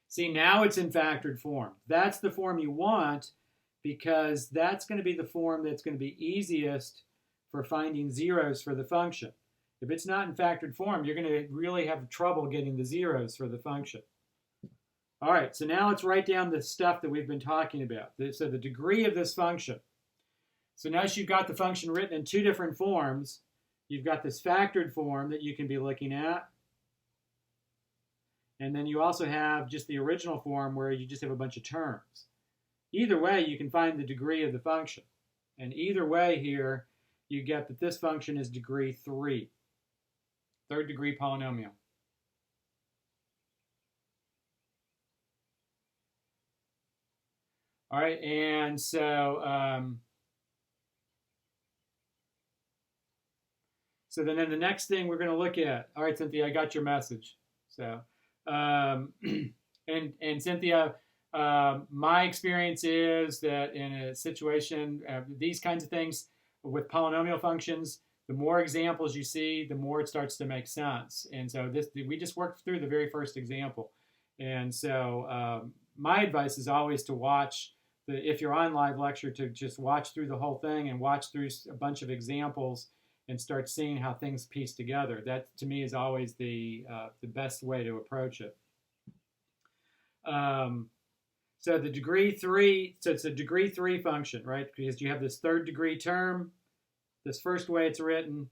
See, now it's in factored form. That's the form you want, because that's going to be the form that's going to be easiest for finding zeros for the function. If it's not in factored form, you're going to really have trouble getting the zeros for the function. All right, so now let's write down the stuff that we've been talking about. So the degree of this function. So now you've got the function written in two different forms. You've got this factored form that you can be looking at. And then you also have just the original form where you just have a bunch of terms. Either way, you can find the degree of the function. And either way here, you get that this function is degree 3, third degree polynomial. All right, and so so then the next thing we're going to look at. All right, Cynthia, I got your message. So and Cynthia, my experience is that in a situation, these kinds of things with polynomial functions, the more examples you see, the more it starts to make sense. And so we just worked through the very first example. And so my advice is always to watch, if you're on live lecture, to just watch through the whole thing and watch through a bunch of examples and start seeing how things piece together. That, to me, is always the best way to approach it. So the degree 3, so it's a degree 3 function, right? Because you have this third degree term, this first way it's written,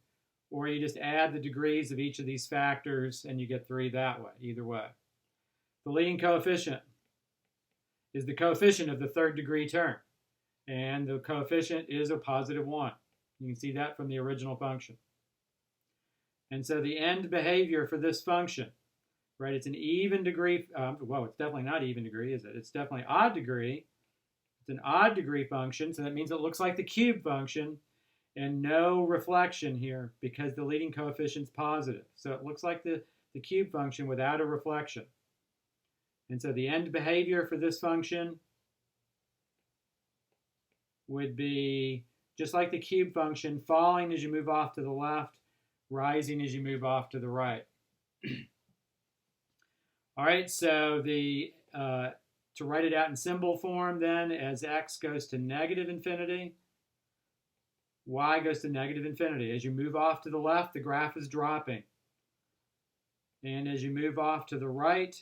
or you just add the degrees of each of these factors and you get 3 that way, either way. The leading coefficient is the coefficient of the third degree term. And the coefficient is a positive 1. You can see that from the original function. And so the end behavior for this function, right, it's an even degree. Well, it's definitely not even degree, is it? It's definitely odd degree. It's an odd degree function, so that means it looks like the cube function, and no reflection here because the leading coefficient's positive. So it looks like the cube function without a reflection. And so the end behavior for this function would be just like the cube function, falling as you move off to the left, rising as you move off to the right. All right, so to write it out in symbol form then, as x goes to negative infinity, y goes to negative infinity. As you move off to the left, the graph is dropping. And as you move off to the right,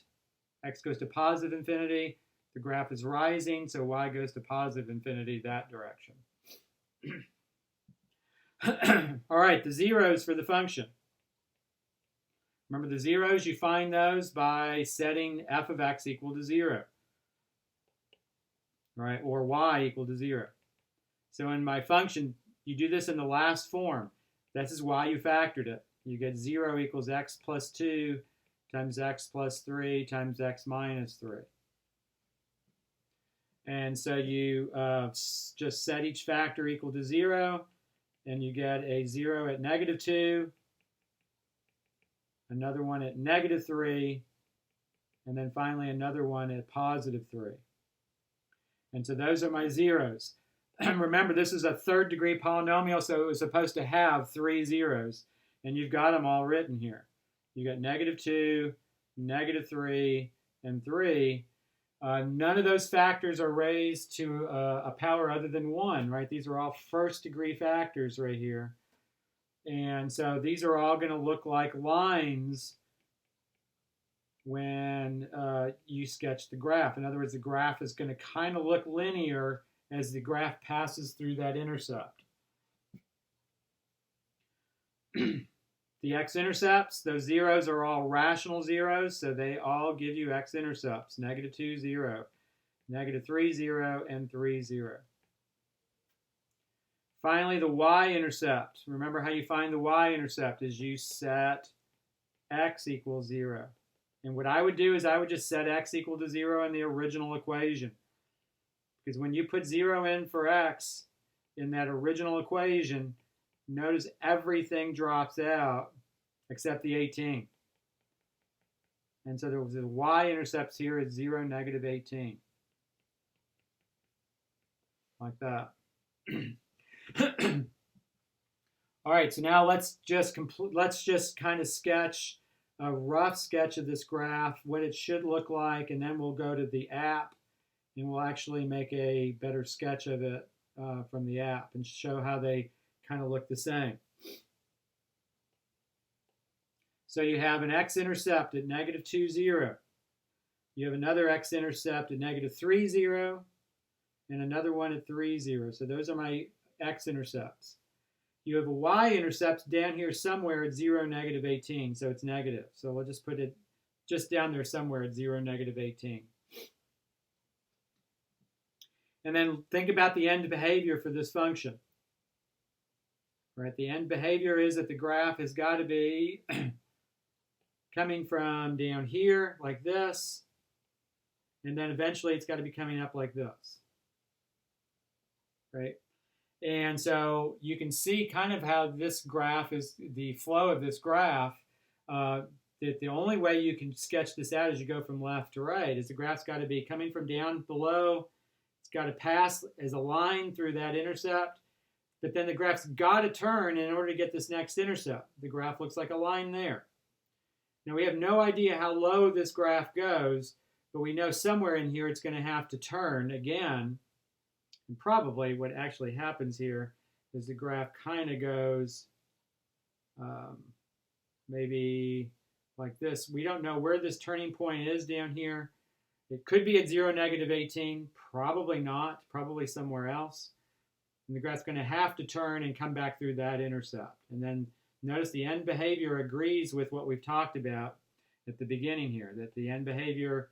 x goes to positive infinity, the graph is rising, so y goes to positive infinity that direction. All right, the zeros for the function. Remember the zeros, you find those by setting f of x equal to 0. Right, or y equal to 0. So in my function, you do this in the last form. This is why you factored it. You get 0 equals x plus 2 times x plus 3 times x minus 3. And so you just set each factor equal to 0, and you get a 0 at negative 2, another one at negative 3, and then finally another one at positive 3. And so those are my zeros. Remember, this is a third degree polynomial, so it was supposed to have 3 zeros. And you've got them all written here. You got negative 2, negative 3, and 3. None of those factors are raised to a power other than 1, right? These are all first degree factors right here. And so these are all going to look like lines when you sketch the graph. In other words, the graph is going to kind of look linear as the graph passes through that intercept. The x-intercepts, those zeros are all rational zeros, so they all give you x-intercepts. Negative 2, 0, negative 3, 0, and 3, 0. Finally, the y-intercept. Remember how you find the y-intercept is you set x equals 0. And what I would do is I would just set x equal to 0 in the original equation. Because when you put 0 in for x in that original equation, notice everything drops out except the 18. And so there was the y-intercepts here at 0, negative 18. Like that. All right, so now let's just kind of sketch a rough sketch of this graph, what it should look like, and then we'll go to the app and we'll actually make a better sketch of it from the app and show how they kind of look the same. So you have an x-intercept at negative 2, 0. You have another x-intercept at negative 3, 0, and another one at 3, 0. So those are my x-intercepts. You have a y-intercept down here somewhere at 0, negative 18, so it's negative. So we'll just put it just down there somewhere at 0, negative 18. And then think about the end behavior for this function. Right, the end behavior is that the graph has got to be coming from down here like this, and then eventually it's got to be coming up like this. Right? And so you can see kind of how this graph is, the flow of this graph, that the only way you can sketch this out as you go from left to right is the graph's got to be coming from down below. It's got to pass as a line through that intercept, but then the graph's got to turn in order to get this next intercept. The graph looks like a line there. Now we have no idea how low this graph goes, but we know somewhere in here it's going to have to turn again. And probably what actually happens here is the graph kind of goes maybe like this. We don't know where this turning point is down here. It could be at 0, negative 18. Probably not. Probably somewhere else. And the graph's going to have to turn and come back through that intercept. And then notice the end behavior agrees with what we've talked about at the beginning here, that the end behavior,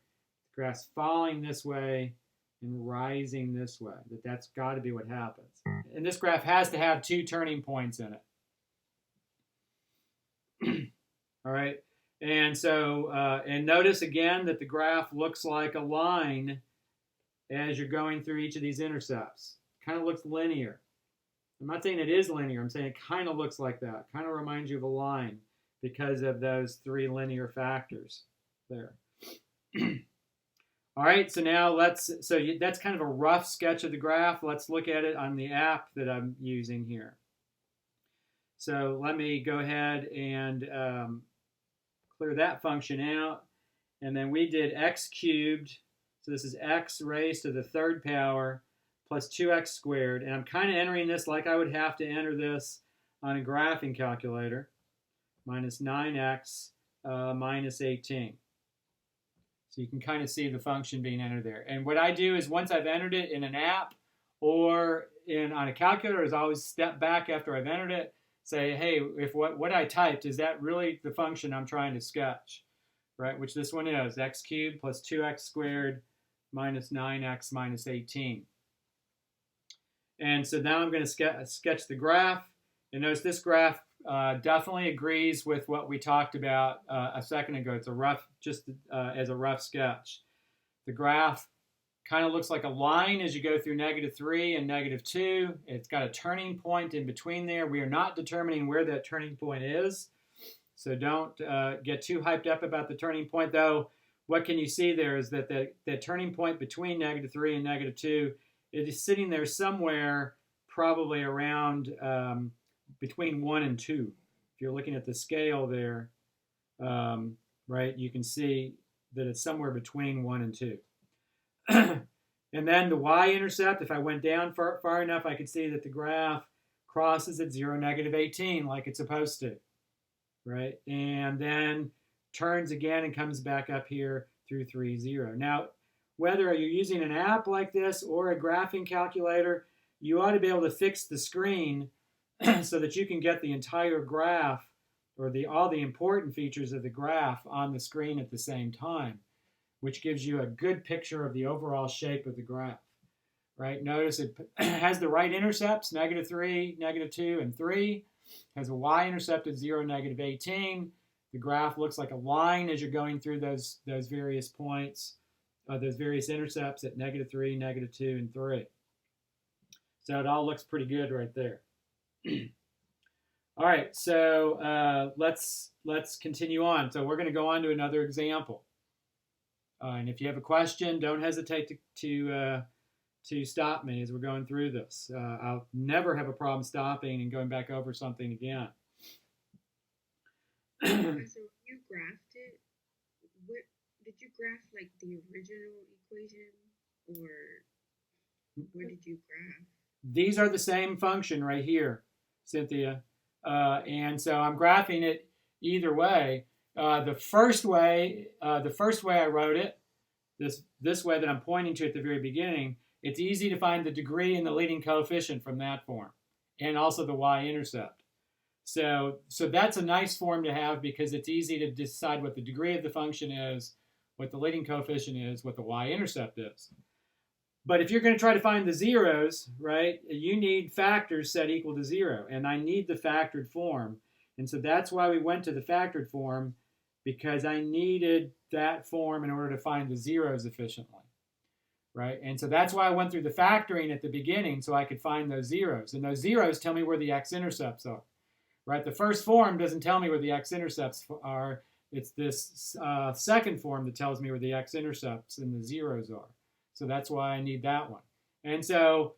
the graph's falling this way, and rising this way. That's got to be what happens. And this graph has to have 2 turning points in it. All right. And so, and notice again that the graph looks like a line as you're going through each of these intercepts. Kind of looks linear. I'm not saying it is linear. I'm saying it kind of looks like that. Kind of reminds you of a line because of those 3 linear factors there. All right, so now that's kind of a rough sketch of the graph. Let's look at it on the app that I'm using here. So let me go ahead and clear that function out. And then we did x cubed. So this is x raised to the 3rd power plus 2x squared. And I'm kind of entering this like I would have to enter this on a graphing calculator. Minus 9x minus 18. So you can kind of see the function being entered there. And what I do is once I've entered it in an app or on a calculator, is always step back after I've entered it, say, hey, if what I typed, is that really the function I'm trying to sketch, right? Which this one is, x cubed plus 2x squared minus 9x minus 18. And so now I'm going to sketch the graph. And notice this graph definitely agrees with what we talked about a second ago. It's a rough, just as a rough sketch. The graph kind of looks like a line as you go through -3 and -2. It's got a turning point in between there. We are not determining where that turning point is. So don't get too hyped up about the turning point, though. What can you see there is that the turning point between -3 and -2, it is sitting there somewhere probably around between 1 and 2. If you're looking at the scale there, right, you can see that it's somewhere between 1 and 2. And then the y-intercept, if I went down far enough, I could see that the graph crosses at 0, -18 like it's supposed to, right? And then turns again and comes back up here through 3, 0. Now, whether you're using an app like this or a graphing calculator, you ought to be able to fix the screen so that you can get the entire graph or all the important features of the graph on the screen at the same time, which gives you a good picture of the overall shape of the graph, right? Notice it has the right intercepts, -3, -2, and 3. Has a y-intercept at 0, -18. The graph looks like a line as you're going through those various points, those various intercepts at -3, -2, and 3. So it all looks pretty good right there. All right, so let's continue on. So we're going to go on to another example. And if you have a question, don't hesitate to stop me as we're going through this. I'll never have a problem stopping and going back over something again. So you graphed it. What did you graph, like the original equation, or where did you graph? These are the same function right here, Cynthia. And so I'm graphing it either way. The first way I wrote it, this way that I'm pointing to at the very beginning, it's easy to find the degree and the leading coefficient from that form, and also the y-intercept. So that's a nice form to have because it's easy to decide what the degree of the function is, what the leading coefficient is, what the y-intercept is. But if you're going to try to find the zeros, right, you need factors set equal to 0, and I need the factored form. And so that's why we went to the factored form, because I needed that form in order to find the zeros efficiently, right? And so that's why I went through the factoring at the beginning so I could find those zeros. And those zeros tell me where the x-intercepts are, right? The first form doesn't tell me where the x-intercepts are. It's this second form that tells me where the x-intercepts and the zeros are. So that's why I need that one. And so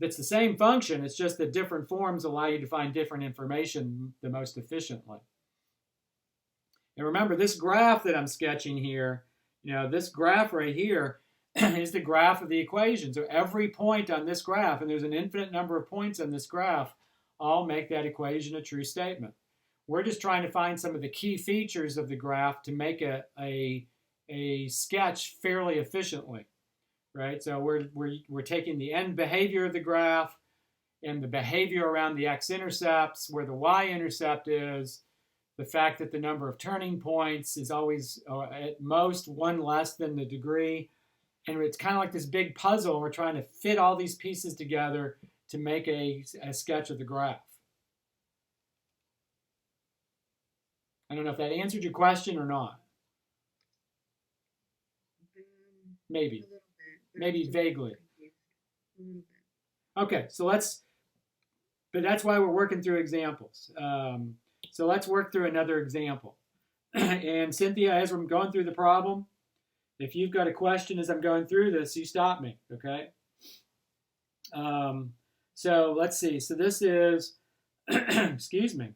it's the same function. It's just that different forms allow you to find different information the most efficiently. And remember, this graph that I'm sketching here, this graph right here is the graph of the equation. So every point on this graph, and there's an infinite number of points on this graph, all make that equation a true statement. We're just trying to find some of the key features of the graph to make a sketch fairly efficiently. Right, so we're taking the end behavior of the graph and the behavior around the x-intercepts, where the y-intercept is, the fact that the number of turning points is always at most 1 less than the degree, And it's kind of like this big puzzle, and we're trying to fit all these pieces together to make a sketch of the graph. I don't know if that answered your question or not. Maybe. A little bit. Maybe vaguely. A little bit. Okay, so but that's why we're working through examples. So let's work through another example. And Cynthia, as we're going through the problem, if you've got a question as I'm going through this, you stop me, okay? So let's see. So this is, excuse me,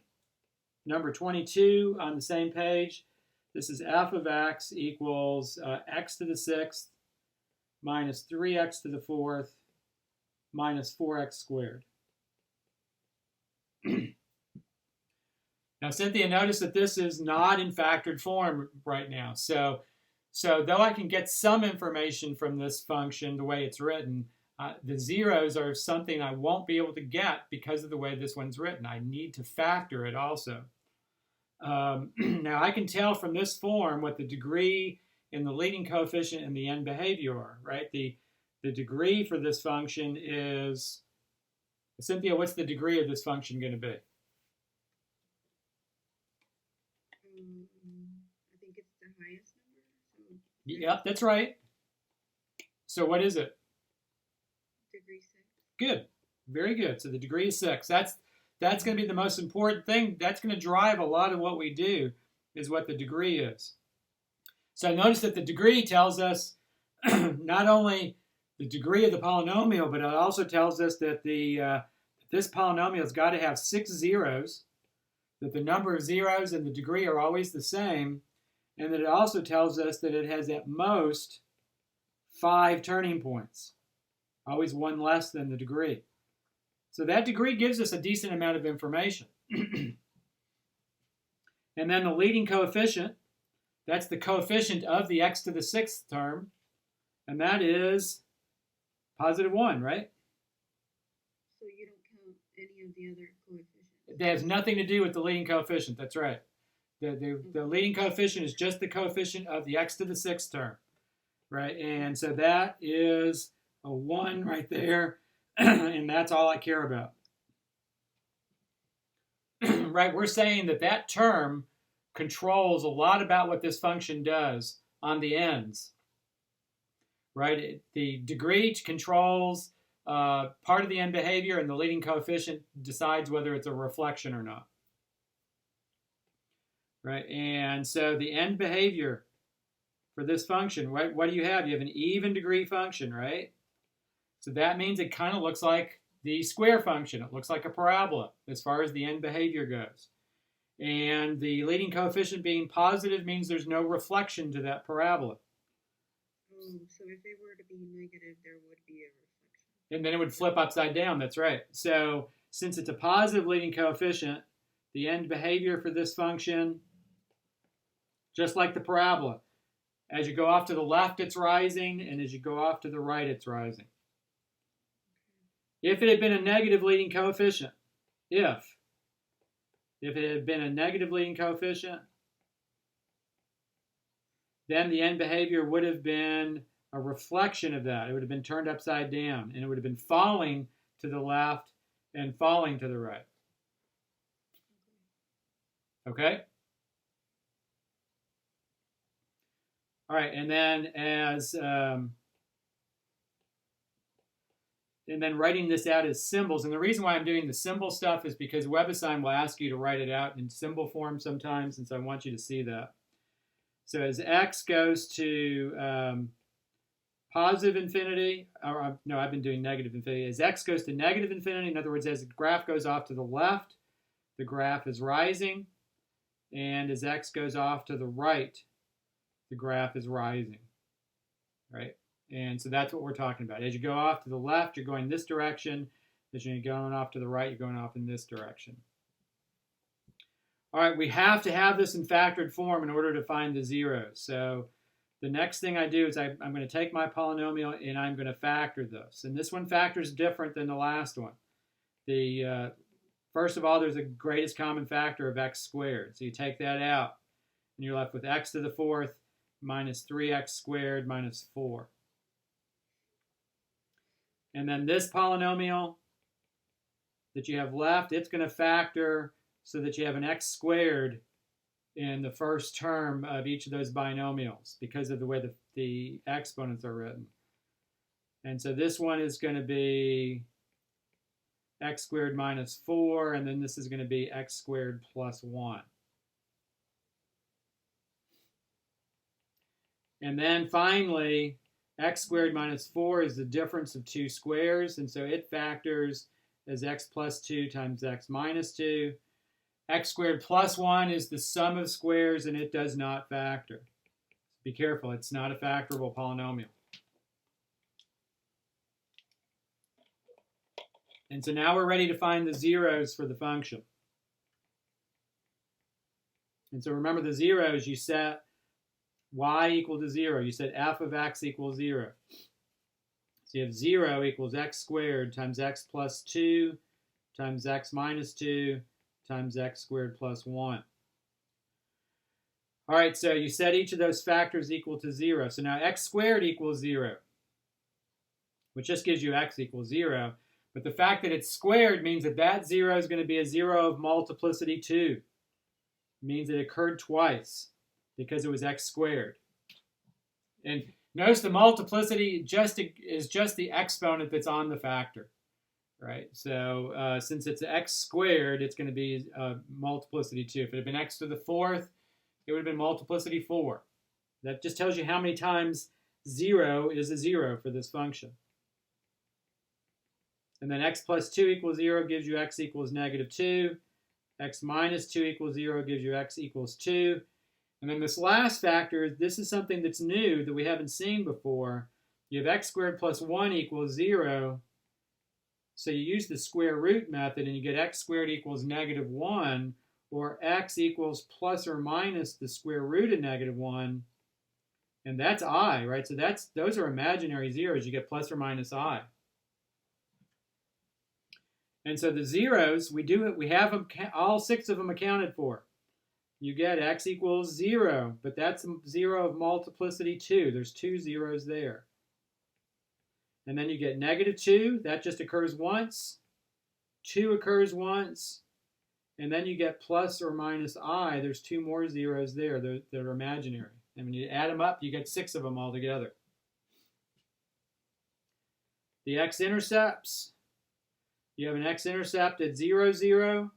number 22 on the same page. This is f of x equals x to the 6th minus 3x to the 4th minus 4x squared. Now, Cynthia, notice that this is not in factored form right now. So though I can get some information from this function the way it's written, the zeros are something I won't be able to get because of the way this one's written. I need to factor it also. Now, I can tell from this form what the degree and the leading coefficient and the end behavior are, right? The degree for this function is, Cynthia, what's the degree of this function going to be? I think it's the highest number. So Yep, that's right. So what is it? degree 6. Good. Very good. So the degree is 6. That's going to be the most important thing. That's going to drive a lot of what we do, is what the degree is. So notice that the degree tells us not only the degree of the polynomial, but it also tells us that this polynomial has got to have 6 zeros, that the number of zeros and the degree are always the same, and that it also tells us that it has at most 5 turning points, always one less than the degree. So that degree gives us a decent amount of information. And then the leading coefficient, that's the coefficient of the x to the 6th term, and that is positive 1, right? So you don't count any of the other coefficients. That has nothing to do with the leading coefficient, that's right. The leading coefficient is just the coefficient of the x to the 6th term, right? And so that is a 1 right there, and that's all I care about. Right, we're saying that that term controls a lot about what this function does on the ends. Right, the degree controls part of the end behavior, and the leading coefficient decides whether it's a reflection or not. Right, and so the end behavior for this function, right, what do you have? You have an even degree function, right? So that means it kind of looks like the square function. It looks like a parabola as far as the end behavior goes. And the leading coefficient being positive means there's no reflection to that parabola. So if they were to be negative, there would be a reflection. And then it would flip upside down, that's right. So since it's a positive leading coefficient, the end behavior for this function, just like the parabola, as you go off to the left, it's rising, and as you go off to the right, it's rising. If it had been a negative leading coefficient, if it had been a negative leading coefficient, then the end behavior would have been a reflection of that. It would have been turned upside down, and it would have been falling to the left and falling to the right. Okay? All right, and then and then writing this out as symbols. And the reason why I'm doing the symbol stuff is because WebAssign will ask you to write it out in symbol form sometimes, and so I want you to see that. So as x goes to positive infinity, or no, I've been doing negative infinity. As x goes to negative infinity, in other words, as the graph goes off to the left, the graph is rising. And as x goes off to the right, the graph is rising, right? And so that's what we're talking about. As you go off to the left, you're going this direction. As you're going off to the right, you're going off in this direction. All right, we have to have this in factored form in order to find the zeros. So the next thing I do is I'm going to take my polynomial and I'm going to factor this. And this one factors different than the last one. First of all, there's a greatest common factor of x squared. So you take that out, and you're left with x to the 4th minus 3x squared minus 4. And then this polynomial that you have left, it's going to factor so that you have an x squared in the first term of each of those binomials because of the way the exponents are written. And so this one is going to be x squared minus 4, and then this is going to be x squared plus 1. And then finally, x squared minus 4 is the difference of two squares, and so it factors as x plus 2 times x minus 2. X squared plus 1 is the sum of squares, and it does not factor. Be careful, it's not a factorable polynomial. And so now we're ready to find the zeros for the function. And so remember the zeros, you set y equal to 0. You set f of x equals 0. So you have 0 equals x squared times x plus 2 times x minus 2 times x squared plus 1. All right, so you set each of those factors equal to 0. So now x squared equals 0, which just gives you x equals 0. But the fact that it's squared means that that 0 is going to be a 0 of multiplicity 2. It means it occurred twice because it was x squared. And notice the multiplicity is just the exponent that's on the factor, right? So since it's x squared, it's going to be multiplicity 2. If it had been x to the 4th, it would have been multiplicity 4. That just tells you how many times 0 is a 0 for this function. And then x plus 2 equals 0 gives you x equals negative 2. X minus 2 equals 0 gives you x equals 2. And then this last factor, this is something that's new that we haven't seen before. You have x squared plus 1 equals 0. So you use the square root method and you get x squared equals negative 1, or x equals plus or minus the square root of negative 1. And that's I, right? So those are imaginary zeros. You get plus or minus I. And so the zeros, we have them, all 6 of them accounted for. You get x equals 0, but that's 0 of multiplicity 2. There's 2 zeros there. And then you get negative 2. That just occurs once. 2 occurs once. And then you get plus or minus I. There's 2 more zeros there that are imaginary. And when you add them up, you get 6 of them altogether. The x-intercepts. You have an x-intercept at 0, 0,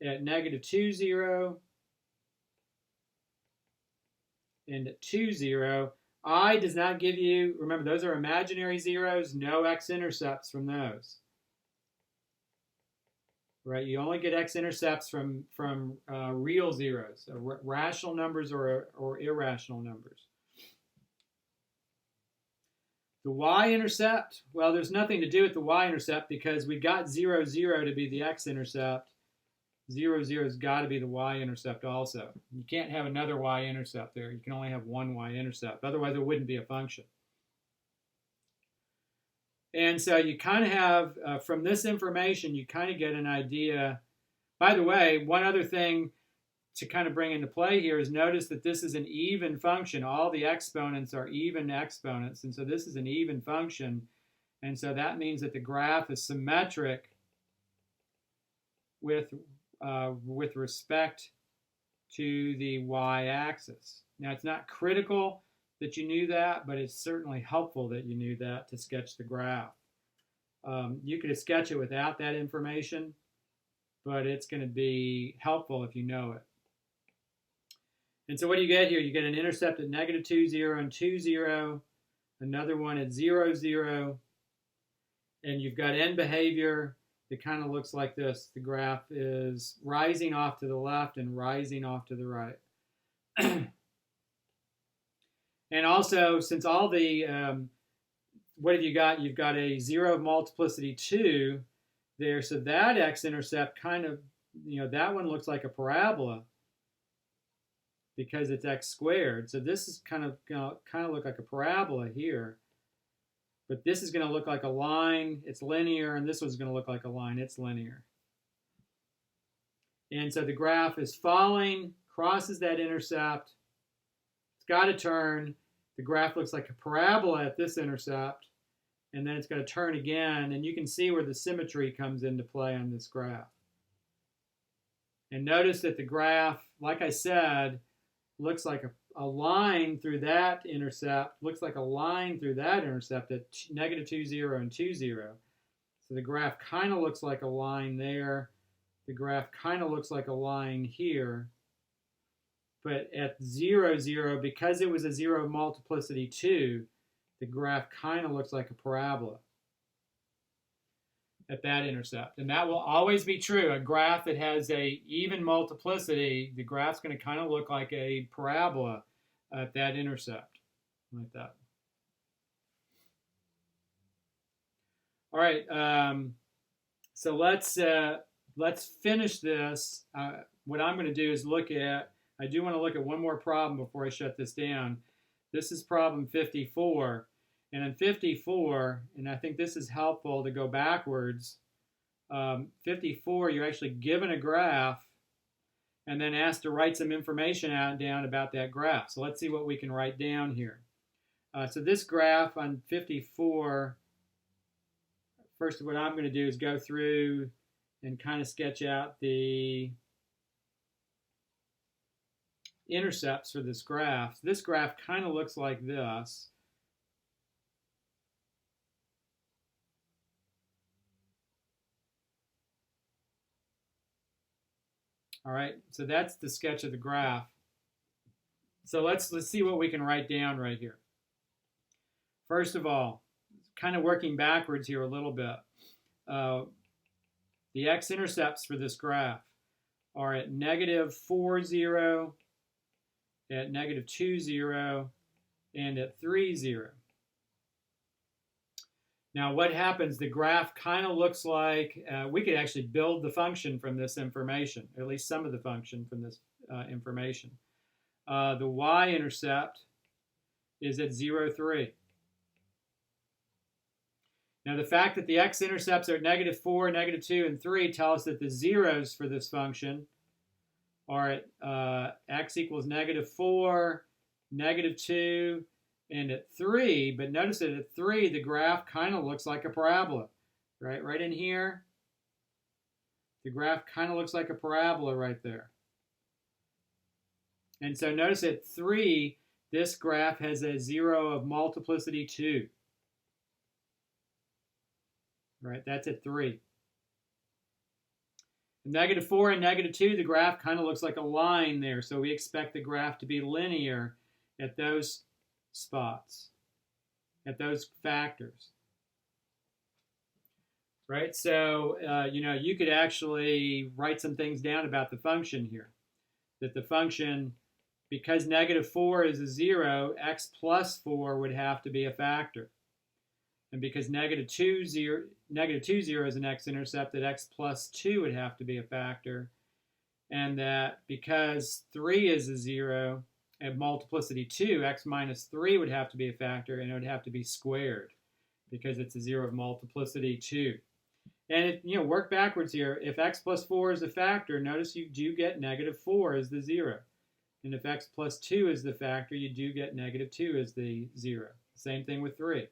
at negative 2, 0, and at 2, 0. I does not give you, remember those are imaginary zeros, no x-intercepts from those. Right, you only get x-intercepts from real zeros, rational numbers or irrational numbers. The y-intercept, well, there's nothing to do with the y-intercept because we got 0, 0 to be the x-intercept. 0, 0 has got to be the y-intercept also. You can't have another y-intercept there. You can only have one y-intercept. Otherwise, it wouldn't be a function. And so you kind of have, from this information, you kind of get an idea. By the way, one other thing to kind of bring into play here is notice that this is an even function. All the exponents are even exponents, and so this is an even function. And so that means that the graph is symmetric with respect to the y-axis. Now, it's not critical that you knew that, but it's certainly helpful that you knew that to sketch the graph. You could sketch it without that information, but it's going to be helpful if you know it. And so what do you get here? You get an intercept at negative 2, 0, and 2, 0, another one at 0, 0, and you've got end behavior that kind of looks like this. The graph is rising off to the left and rising off to the right. And also, since all the, what have you got? You've got a 0 of multiplicity 2 there, so that x-intercept kind of, that one looks like a parabola because it's x squared. So this is kind of look like a parabola here. But this is going to look like a line. It's linear, and this one's going to look like a line. It's linear. And so the graph is falling, crosses that intercept. It's got to turn. The graph looks like a parabola at this intercept. and then it's going to turn again, and you can see where the symmetry comes into play on this graph. And notice that the graph, like I said, looks like a line through that intercept, looks like a line through that intercept at negative 2, 0, and 2, 0. So the graph kind of looks like a line there. The graph kind of looks like a line here. But at 0, 0, because it was a 0 of multiplicity 2, the graph kind of looks like a parabola at that intercept. And that will always be true. A graph that has a even multiplicity, the graph's going to kind of look like a parabola at that intercept, like that. All right, so let's finish this. What I'm going to do is I do want to look at one more problem before I shut this down. This is problem 54. And in 54, and I think this is helpful to go backwards, 54, you're actually given a graph and then asked to write some information down about that graph. So let's see what we can write down here. So this graph on 54, first what I'm going to do is go through and kind of sketch out the intercepts for this graph. This graph kind of looks like this. All right, so that's the sketch of the graph. So let's see what we can write down right here. First of all, kind of working backwards here a little bit. The x-intercepts for this graph are at negative 4, 0, at negative 2, 0, and at 3, 0. Now what happens, the graph kind of looks like, we could actually build the function from this information, or at least some of the function from this information. The y-intercept is at 0, 3. Now the fact that the x-intercepts are at negative 4, negative 2, and 3 tell us that the zeros for this function are at x equals negative 4, negative 2, and at 3, but notice that at 3, the graph kind of looks like a parabola, right? Right in here, the graph kind of looks like a parabola right there. And so notice at 3, this graph has a 0 of multiplicity 2. Right, that's at 3. Negative 4 and negative 2, the graph kind of looks like a line there, so we expect the graph to be linear at those spots, at those factors. Right, so you could actually write some things down about the function here. That the function, because negative 4 is a 0, x plus 4 would have to be a factor. And because negative 2, 0 is an x-intercept, that x plus 2 would have to be a factor. And that because 3 is a 0, at multiplicity 2, x minus 3 would have to be a factor, and it would have to be squared because it's a 0 of multiplicity 2. And work backwards here. If x plus 4 is a factor, notice you do get negative 4 as the 0. And if x plus 2 is the factor, you do get negative 2 as the 0. Same thing with 3.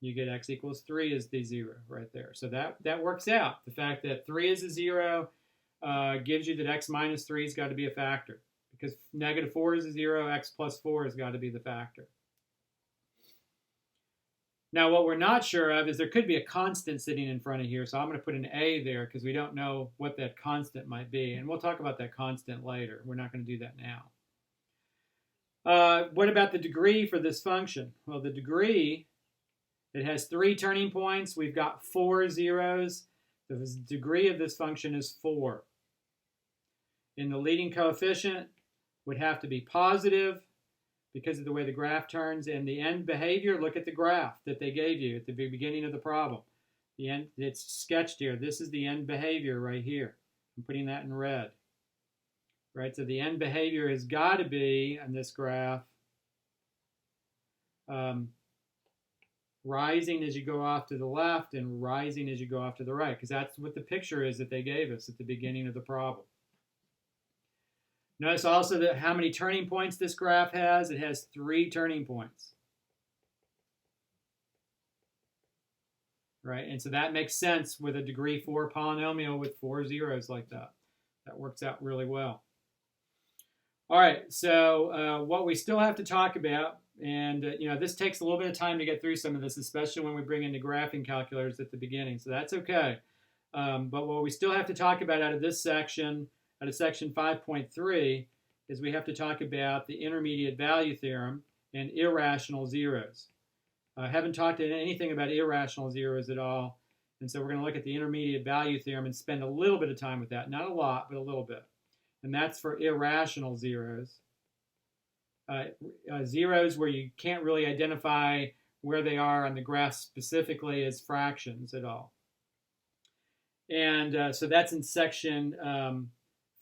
You get x equals 3 as the 0 right there. So that works out. The fact that 3 is a 0 gives you that x minus 3 has got to be a factor. Because negative 4 is a 0, x plus 4 has got to be the factor. Now what we're not sure of is there could be a constant sitting in front of here. So I'm going to put an a there because we don't know what that constant might be. And we'll talk about that constant later. We're not going to do that now. What about the degree for this function? Well, the degree, it has 3 turning points. We've got 4 zeros. The degree of this function is 4. And the leading coefficient would have to be positive because of the way the graph turns. And the end behavior, look at the graph that they gave you at the beginning of the problem. The end, it's sketched here. This is the end behavior right here. I'm putting that in red. Right, so the end behavior has got to be, on this graph, rising as you go off to the left and rising as you go off to the right, because that's what the picture is that they gave us at the beginning of the problem. Notice also that how many turning points this graph has. It has 3 turning points. right? And so that makes sense with a degree 4 polynomial with 4 zeros like that. That works out really well. All right, so what we still have to talk about, and this takes a little bit of time to get through some of this, especially when we bring in the graphing calculators at the beginning, so that's okay. But what we still have to talk about out of this section, out of section 5.3, is we have to talk about the intermediate value theorem and irrational zeros. I haven't talked anything about irrational zeros at all, and so we're going to look at the intermediate value theorem and spend a little bit of time with that. Not a lot, but a little bit. And that's for irrational zeros. Zeros where you can't really identify where they are on the graph specifically as fractions at all. And so that's in section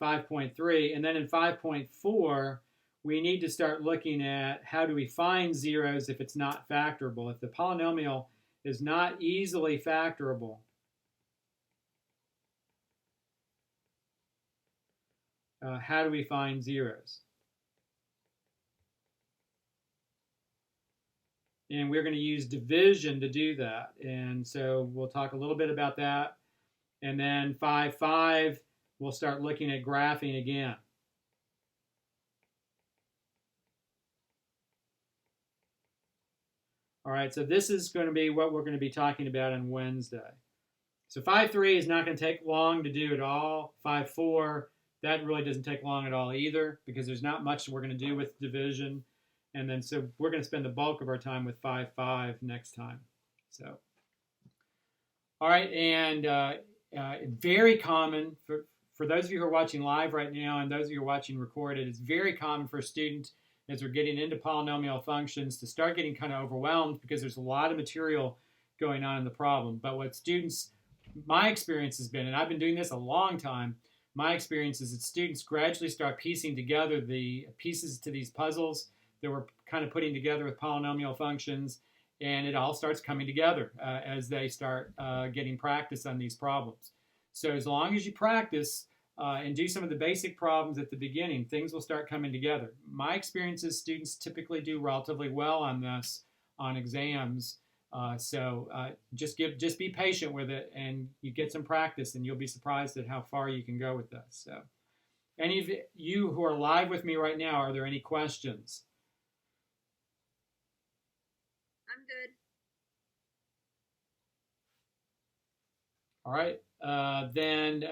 5.3. And then in 5.4, we need to start looking at how do we find zeros if it's not factorable. If the polynomial is not easily factorable, how do we find zeros? And we're going to use division to do that. And so we'll talk a little bit about that. And then 5.5, we'll start looking at graphing again. All right, so this is going to be what we're going to be talking about on Wednesday. So 5.3 is not going to take long to do at all. 5.4, that really doesn't take long at all either, because there's not much we're going to do with division. And then so we're going to spend the bulk of our time with 5.5 next time. So, all right, and very common for those of you who are watching live right now and those of you who are watching recorded, it's very common for a student as we're getting into polynomial functions to start getting kind of overwhelmed because there's a lot of material going on in the problem. But what students, my experience has been, and I've been doing this a long time, my experience is that students gradually start piecing together the pieces to these puzzles that we're kind of putting together with polynomial functions, and it all starts coming together as they start getting practice on these problems. So as long as you practice and do some of the basic problems at the beginning, things will start coming together. My experience is students typically do relatively well on this on exams. So just be patient with it, and you get some practice, and you'll be surprised at how far you can go with this. So, any of you who are live with me right now, are there any questions? I'm good. All right, then.